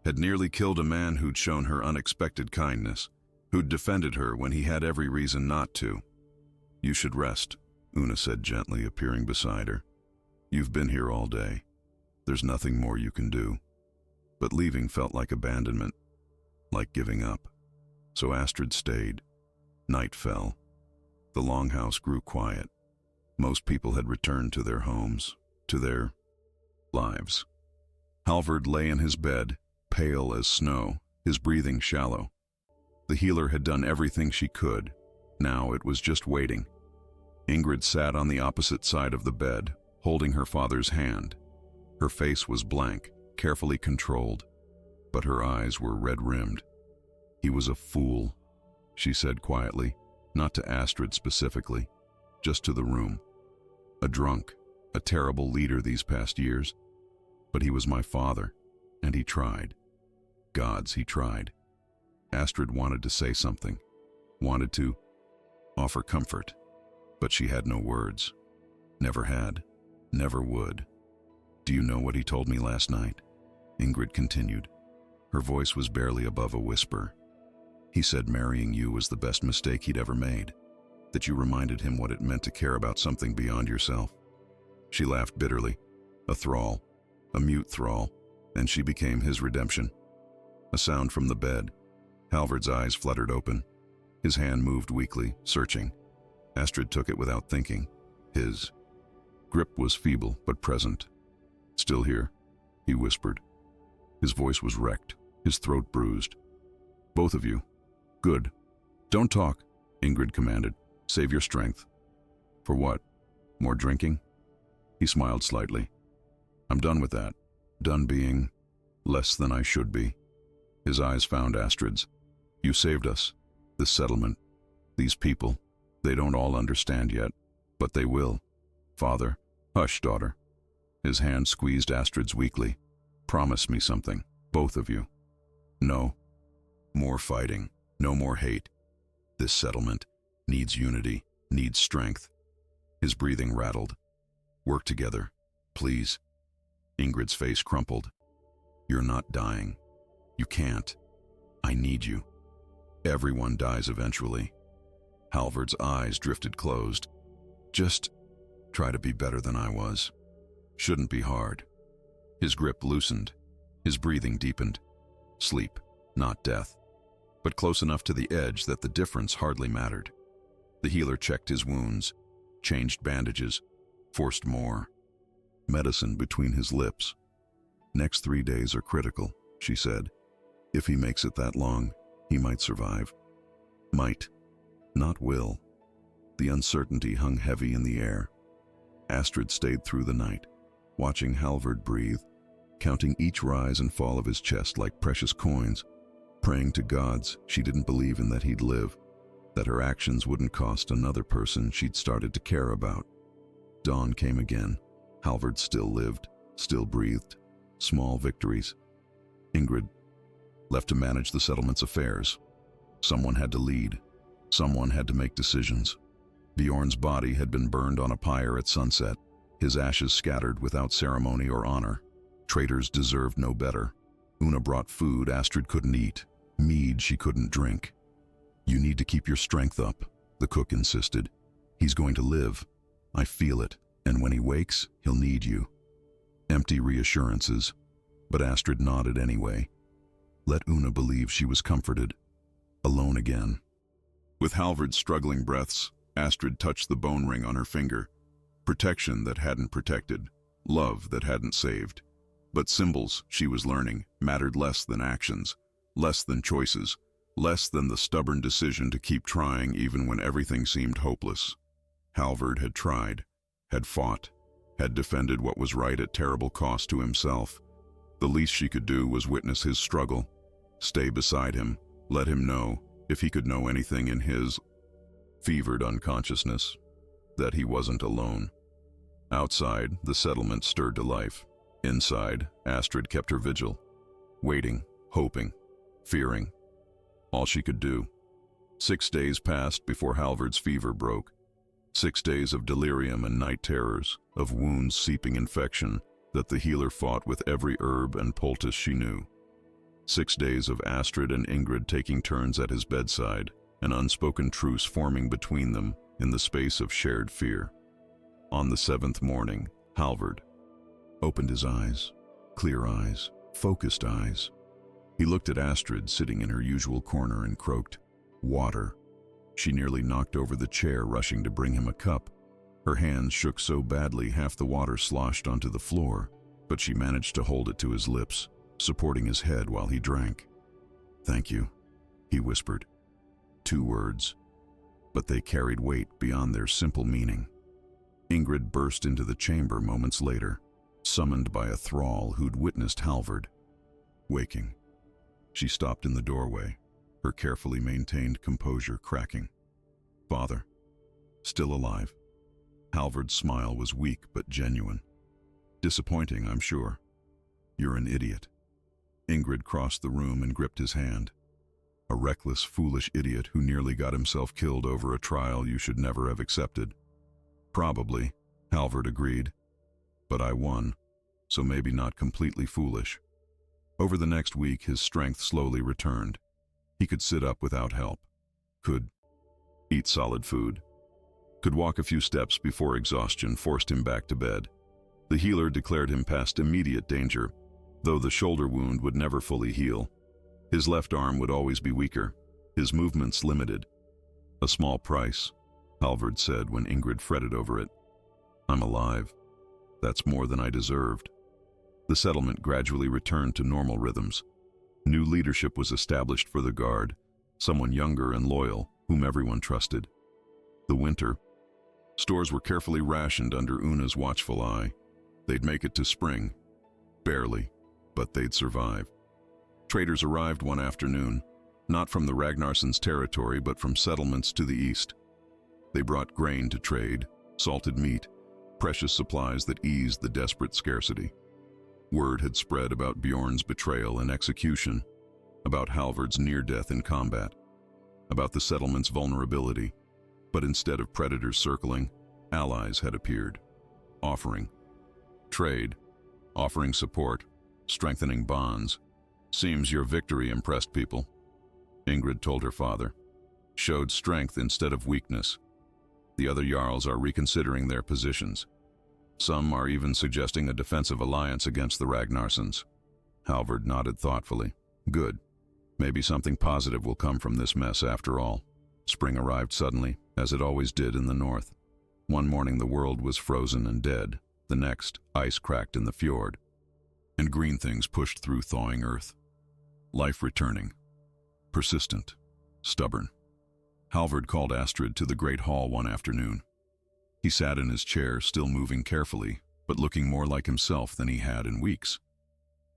had nearly killed a man who'd shown her unexpected kindness, who'd defended her when he had every reason not to. You should rest, Una said gently, appearing beside her. You've been here all day. There's nothing more you can do. But leaving felt like abandonment, like giving up. So Astrid stayed. Night fell. The longhouse grew quiet. Most people had returned to their homes, to their lives. Halvard lay in his bed, pale as snow, his breathing shallow. The healer had done everything she could. Now it was just waiting. Ingrid sat on the opposite side of the bed, holding her father's hand. Her face was blank, carefully controlled, but her eyes were red-rimmed. He was a fool, she said quietly, not to Astrid specifically, just to the room. A drunk, a terrible leader these past years. But he was my father, and he tried. Gods, he tried. Astrid wanted to say something, wanted to offer comfort, but she had no words. Never had, never would. Do you know what he told me last night? Ingrid continued. Her voice was barely above a whisper. He said marrying you was the best mistake he'd ever made, that you reminded him what it meant to care about something beyond yourself. She laughed bitterly. A thrall, a mute thrall, and she became his redemption. A sound from the bed. Halvard's eyes fluttered open. His hand moved weakly, searching. Astrid took it without thinking. His grip was feeble but present. Still here, he whispered. His voice was wrecked, his throat bruised. Both of you. Good. Don't talk, Ingrid commanded. Save your strength. For what? More drinking? He smiled slightly. I'm done with that. Done being less than I should be. His eyes found Astrid's. You saved us. This settlement. These people. They don't all understand yet, but they will. Father. Hush, daughter. His hand squeezed Astrid's weakly. Promise me something, both of you. No. More fighting. No more hate. This settlement needs unity, needs strength. His breathing rattled. Work together, please. Ingrid's face crumpled. You're not dying. You can't. I need you. Everyone dies eventually. Halvard's eyes drifted closed. Just try to be better than I was. Shouldn't be hard. His grip loosened. His breathing deepened. Sleep, not death. But close enough to the edge that the difference hardly mattered. The healer checked his wounds, changed bandages, forced more. Medicine between his lips. Next 3 days are critical, she said. If he makes it that long, he might survive. Might, not will. The uncertainty hung heavy in the air. Astrid stayed through the night, watching Halvard breathe, counting each rise and fall of his chest like precious coins, praying to gods she didn't believe in that he'd live, that her actions wouldn't cost another person she'd started to care about. Dawn came again. Halvard still lived, still breathed. Small victories. Ingrid, left to manage the settlement's affairs. Someone had to lead. Someone had to make decisions. Bjorn's body had been burned on a pyre at sunset, his ashes scattered without ceremony or honor. Traitors deserved no better. Una brought food Astrid couldn't eat, mead she couldn't drink. You need to keep your strength up, the cook insisted. He's going to live. I feel it, and when he wakes, he'll need you. Empty reassurances, but Astrid nodded anyway. Let Una believe she was comforted. Alone again. With Halvard's struggling breaths, Astrid touched the bone ring on her finger. Protection that hadn't protected, love that hadn't saved. But symbols, she was learning, mattered less than actions, less than choices, less than the stubborn decision to keep trying even when everything seemed hopeless. Halvard had tried, had fought, had defended what was right at terrible cost to himself. The least she could do was witness his struggle, stay beside him, let him know, if he could know anything in his fevered unconsciousness, that he wasn't alone. Outside, the settlement stirred to life. Inside, Astrid kept her vigil, waiting, hoping, fearing. All she could do. 6 days passed before Halvard's fever broke. 6 days of delirium and night terrors, of wounds seeping infection that the healer fought with every herb and poultice she knew. 6 days of Astrid and Ingrid taking turns at his bedside, an unspoken truce forming between them in the space of shared fear. On the 7th morning, Halvard opened his eyes, clear eyes, focused eyes. He looked at Astrid sitting in her usual corner and croaked, "Water." She nearly knocked over the chair, rushing to bring him a cup. Her hands shook so badly half the water sloshed onto the floor, but she managed to hold it to his lips, supporting his head while he drank. "Thank you," he whispered. 2 words, but they carried weight beyond their simple meaning. Ingrid burst into the chamber moments later, summoned by a thrall who'd witnessed Halvard waking. She stopped in the doorway, her carefully maintained composure cracking. "Father, still alive." Halvard's smile was weak but genuine. "Disappointing, I'm sure. You're an idiot." Ingrid crossed the room and gripped his hand. "A reckless, foolish idiot who nearly got himself killed over a trial you should never have accepted." "Probably," Halvard agreed. "But I won, so maybe not completely foolish." Over the next week, his strength slowly returned. He could sit up without help, could eat solid food, could walk a few steps before exhaustion forced him back to bed. The healer declared him past immediate danger, though the shoulder wound would never fully heal. His left arm would always be weaker, his movements limited. "A small price," Halvard said when Ingrid fretted over it. "I'm alive. That's more than I deserved." The settlement gradually returned to normal rhythms. New leadership was established for the guard, someone younger and loyal, whom everyone trusted. The winter. Stores were carefully rationed under Una's watchful eye. They'd make it to spring. Barely, but they'd survive. Traders arrived one afternoon, not from the Ragnarsson's territory, but from settlements to the east. They brought grain to trade, salted meat, precious supplies that eased the desperate scarcity. Word had spread about Bjorn's betrayal and execution, about Halvard's near-death in combat, about the settlement's vulnerability. But instead of predators circling, allies had appeared, offering trade, offering support, strengthening bonds. "Seems your victory impressed people," Ingrid told her father. "Showed strength instead of weakness. The other Jarls are reconsidering their positions. Some are even suggesting a defensive alliance against the Ragnarssons." Halvard nodded thoughtfully. "Good. Maybe something positive will come from this mess after all." Spring arrived suddenly, as it always did in the north. One morning the world was frozen and dead. The next, ice cracked in the fjord, and green things pushed through thawing earth. Life returning. Persistent. Stubborn. Halvard called Astrid to the great hall one afternoon. He sat in his chair, still moving carefully, but looking more like himself than he had in weeks.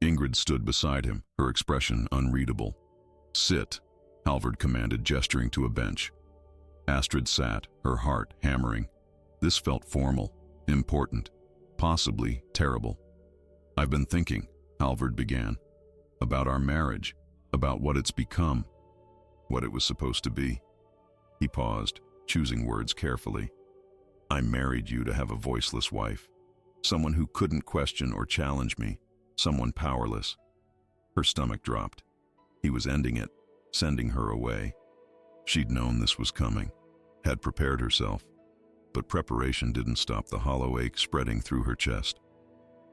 Ingrid stood beside him, her expression unreadable. "Sit," Halvard commanded, gesturing to a bench. Astrid sat, her heart hammering. This felt formal, important, possibly terrible. "I've been thinking," Halvard began, "about our marriage, about what it's become, what it was supposed to be." He paused, choosing words carefully. "I married you to have a voiceless wife, someone who couldn't question or challenge me, someone powerless." Her stomach dropped. He was ending it, sending her away. She'd known this was coming, had prepared herself, but preparation didn't stop the hollow ache spreading through her chest.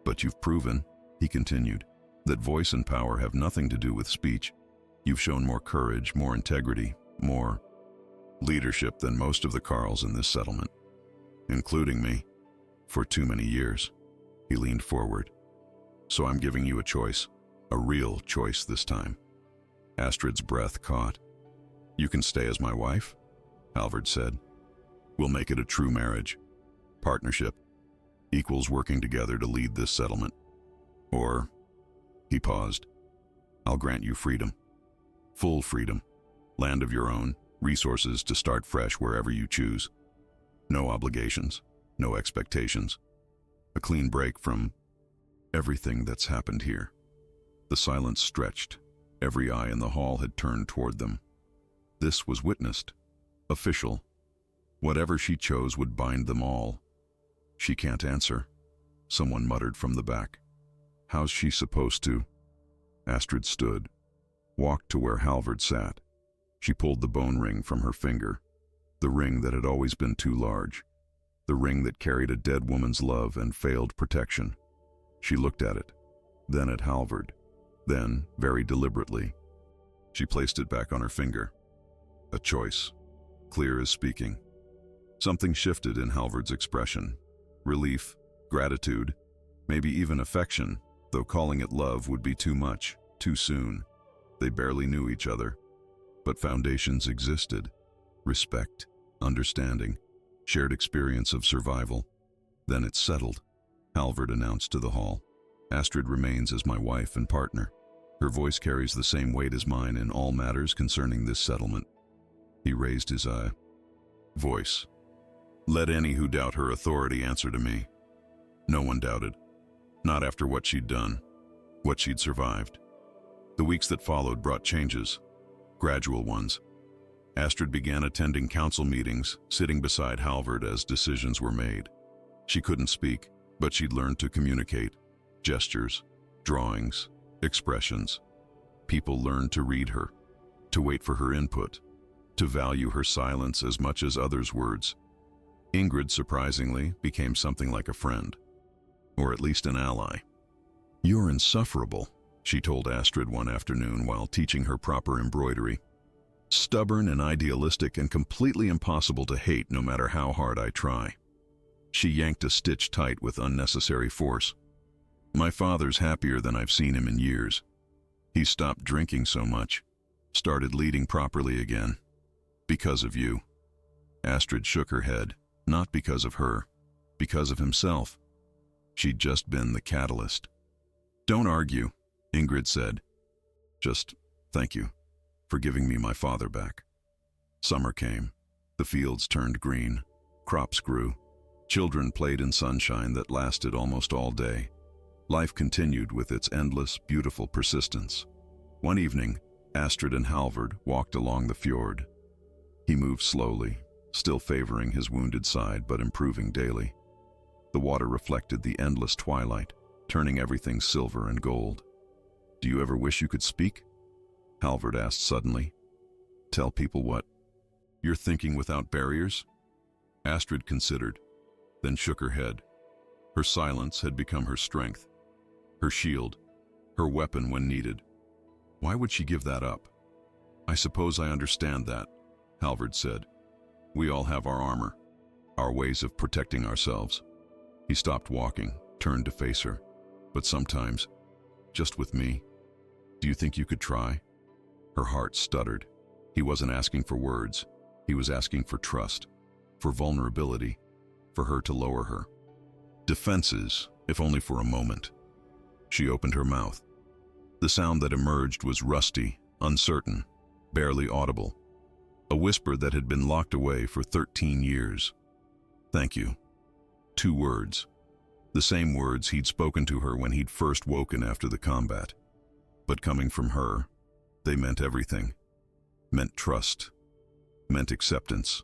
"But you've proven," he continued, "that voice and power have nothing to do with speech. You've shown more courage, more integrity, more leadership than most of the Carls in this settlement, including me, for too many years." He leaned forward. "So I'm giving you a choice, a real choice this time." Astrid's breath caught. "You can stay as my wife," Halvard said. "We'll make it a true marriage, partnership, equals working together to lead this settlement. Or He paused. I'll grant you freedom. Full freedom. Land of your own, resources to start fresh wherever you choose. No obligations, no expectations. A clean break from everything that's happened here. The silence stretched. Every eye in the hall had turned toward them. This was witnessed. Official. Whatever she chose would bind them all. She can't answer. Someone muttered from the back. How's she supposed to? Astrid stood, walked to where Halvard sat. She pulled the bone ring from her finger, the ring that had always been too large, the ring that carried a dead woman's love and failed protection. She looked at it, then at Halvard, then, very deliberately, she placed it back on her finger. A choice, clear as speaking. Something shifted in Halvard's expression. Relief, gratitude, maybe even affection, though calling it love would be too much, too soon. They barely knew each other. But foundations existed. Respect, understanding, shared experience of survival. Then it settled. Halvard announced to the hall. Astrid remains as my wife and partner. Her voice carries the same weight as mine in all matters concerning this settlement. He raised his voice. Let any who doubt her authority answer to me. No one doubted. Not after what she'd done, what she'd survived. The weeks that followed brought changes, gradual ones. Astrid began attending council meetings, sitting beside Halvard as decisions were made. She couldn't speak, but she'd learned to communicate. Gestures, drawings, expressions. People learned to read her, to wait for her input, to value her silence as much as others' words. Ingrid, surprisingly, became something like a friend, or at least an ally. You're insufferable, she told Astrid one afternoon while teaching her proper embroidery. Stubborn and idealistic and completely impossible to hate no matter how hard I try. She yanked a stitch tight with unnecessary force. My father's happier than I've seen him in years. He stopped drinking so much, started leading properly again. Because of you. Astrid shook her head, not because of her, because of himself. She'd just been the catalyst. Don't argue, Ingrid said. Just thank you for giving me my father back. Summer came. The fields turned green. Crops grew. Children played in sunshine that lasted almost all day. Life continued with its endless, beautiful persistence. One evening, Astrid and Halvard walked along the fjord. He moved slowly, still favoring his wounded side but improving daily. The water reflected the endless twilight, turning everything silver and gold. Do you ever wish you could speak? Halvard asked suddenly. Tell people what? You're thinking without barriers? Astrid considered, then shook her head. Her silence had become her strength, her shield, her weapon when needed. Why would she give that up? I suppose I understand that, Halvard said. We all have our armor, our ways of protecting ourselves. He stopped walking, turned to face her. But sometimes, just with me, do you think you could try? Her heart stuttered. He wasn't asking for words. He was asking for trust, for vulnerability, for her to lower her defenses, if only for a moment. She opened her mouth. The sound that emerged was rusty, uncertain, barely audible. A whisper that had been locked away for 13 years. Thank you. 2 words. The same words he'd spoken to her when he'd first woken after the combat. But coming from her, they meant everything. Meant trust. Meant acceptance.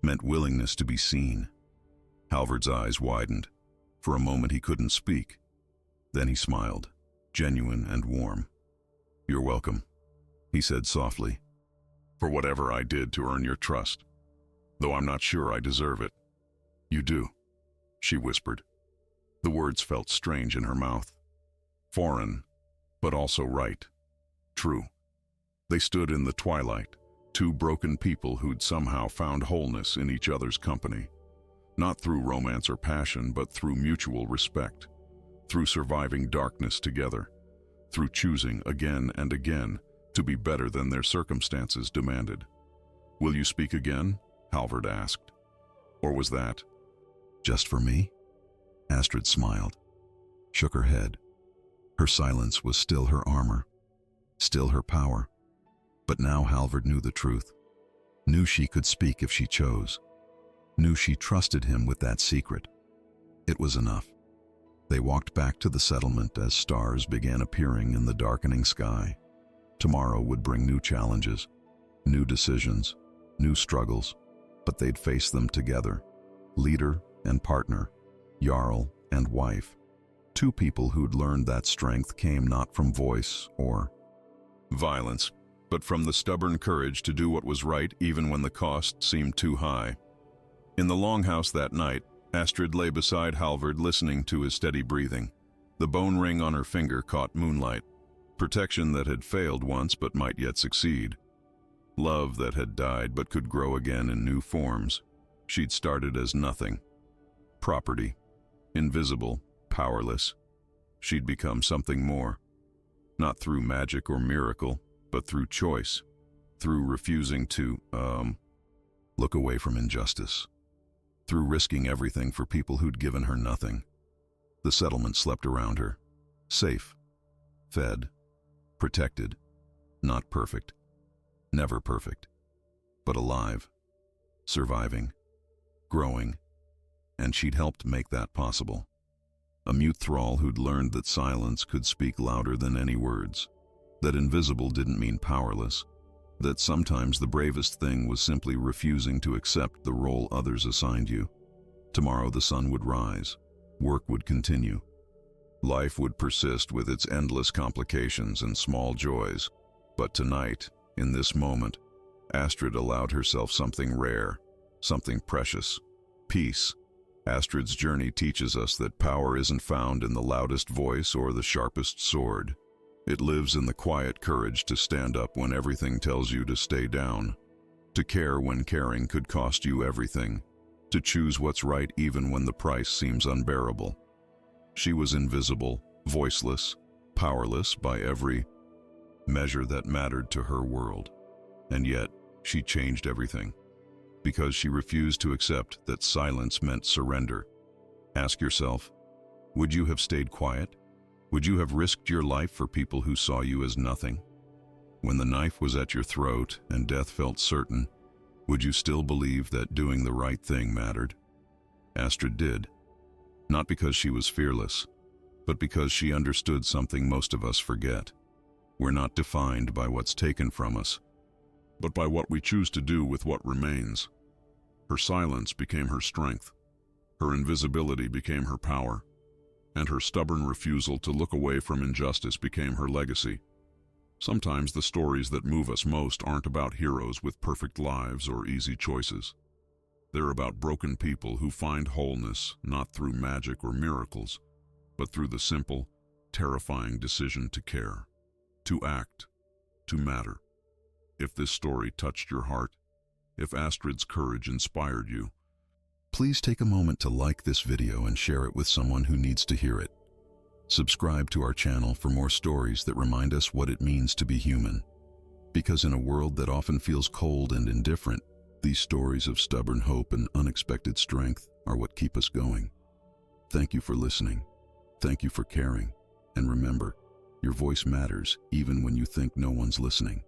Meant willingness to be seen. Halvard's eyes widened. For a moment he couldn't speak. Then he smiled, genuine and warm. You're welcome, he said softly, for whatever I did to earn your trust, though I'm not sure I deserve it. You do, she whispered. The words felt strange in her mouth. Foreign, but also right. True. They stood in the twilight, 2 broken people who'd somehow found wholeness in each other's company. Not through romance or passion, but through mutual respect. Through surviving darkness together. Through choosing again and again to be better than their circumstances demanded. Will you speak again? Halvard asked. Or was that just for me? Astrid smiled, shook her head. Her silence was still her armor, still her power. But now Halvard knew the truth, knew she could speak if she chose, knew she trusted him with that secret. It was enough. They walked back to the settlement as stars began appearing in the darkening sky. Tomorrow would bring new challenges, new decisions, new struggles, but they'd face them together. Leader and partner, Jarl and wife. Two people who'd learned that strength came not from voice or violence, but from the stubborn courage to do what was right even when the cost seemed too high. In the longhouse that night, Astrid lay beside Halvard listening to his steady breathing. The bone ring on her finger caught moonlight, protection that had failed once but might yet succeed. Love that had died but could grow again in new forms. She'd started as nothing. Property. Invisible. Powerless. She'd become something more. Not through magic or miracle, but through choice. Through refusing to, look away from injustice. Through risking everything for people who'd given her nothing. The settlement slept around her. Safe. Fed. Protected. Not perfect. Never perfect. But alive. Surviving. Growing. And she'd helped make that possible. A mute thrall who'd learned that silence could speak louder than any words. That invisible didn't mean powerless. That sometimes the bravest thing was simply refusing to accept the role others assigned you. Tomorrow the sun would rise. Work would continue. Life would persist with its endless complications and small joys. But tonight, in this moment, Astrid allowed herself something rare, something precious. Peace. Astrid's journey teaches us that power isn't found in the loudest voice or the sharpest sword. It lives in the quiet courage to stand up when everything tells you to stay down, to care when caring could cost you everything, to choose what's right even when the price seems unbearable. She was invisible, voiceless, powerless by every measure that mattered to her world. And yet, she changed everything, because she refused to accept that silence meant surrender. Ask yourself, would you have stayed quiet? Would you have risked your life for people who saw you as nothing? When the knife was at your throat and death felt certain, would you still believe that doing the right thing mattered? Astrid did, not because she was fearless, but because she understood something most of us forget. We're not defined by what's taken from us, but by what we choose to do with what remains. Her silence became her strength, her invisibility became her power, and her stubborn refusal to look away from injustice became her legacy. Sometimes the stories that move us most aren't about heroes with perfect lives or easy choices. They're about broken people who find wholeness not through magic or miracles, but through the simple, terrifying decision to care, to act, to matter. If this story touched your heart, if Astrid's courage inspired you, please take a moment to like this video and share it with someone who needs to hear it. Subscribe to our channel for more stories that remind us what it means to be human. Because in a world that often feels cold and indifferent, these stories of stubborn hope and unexpected strength are what keep us going. Thank you for listening. Thank you for caring. And remember, your voice matters even when you think no one's listening.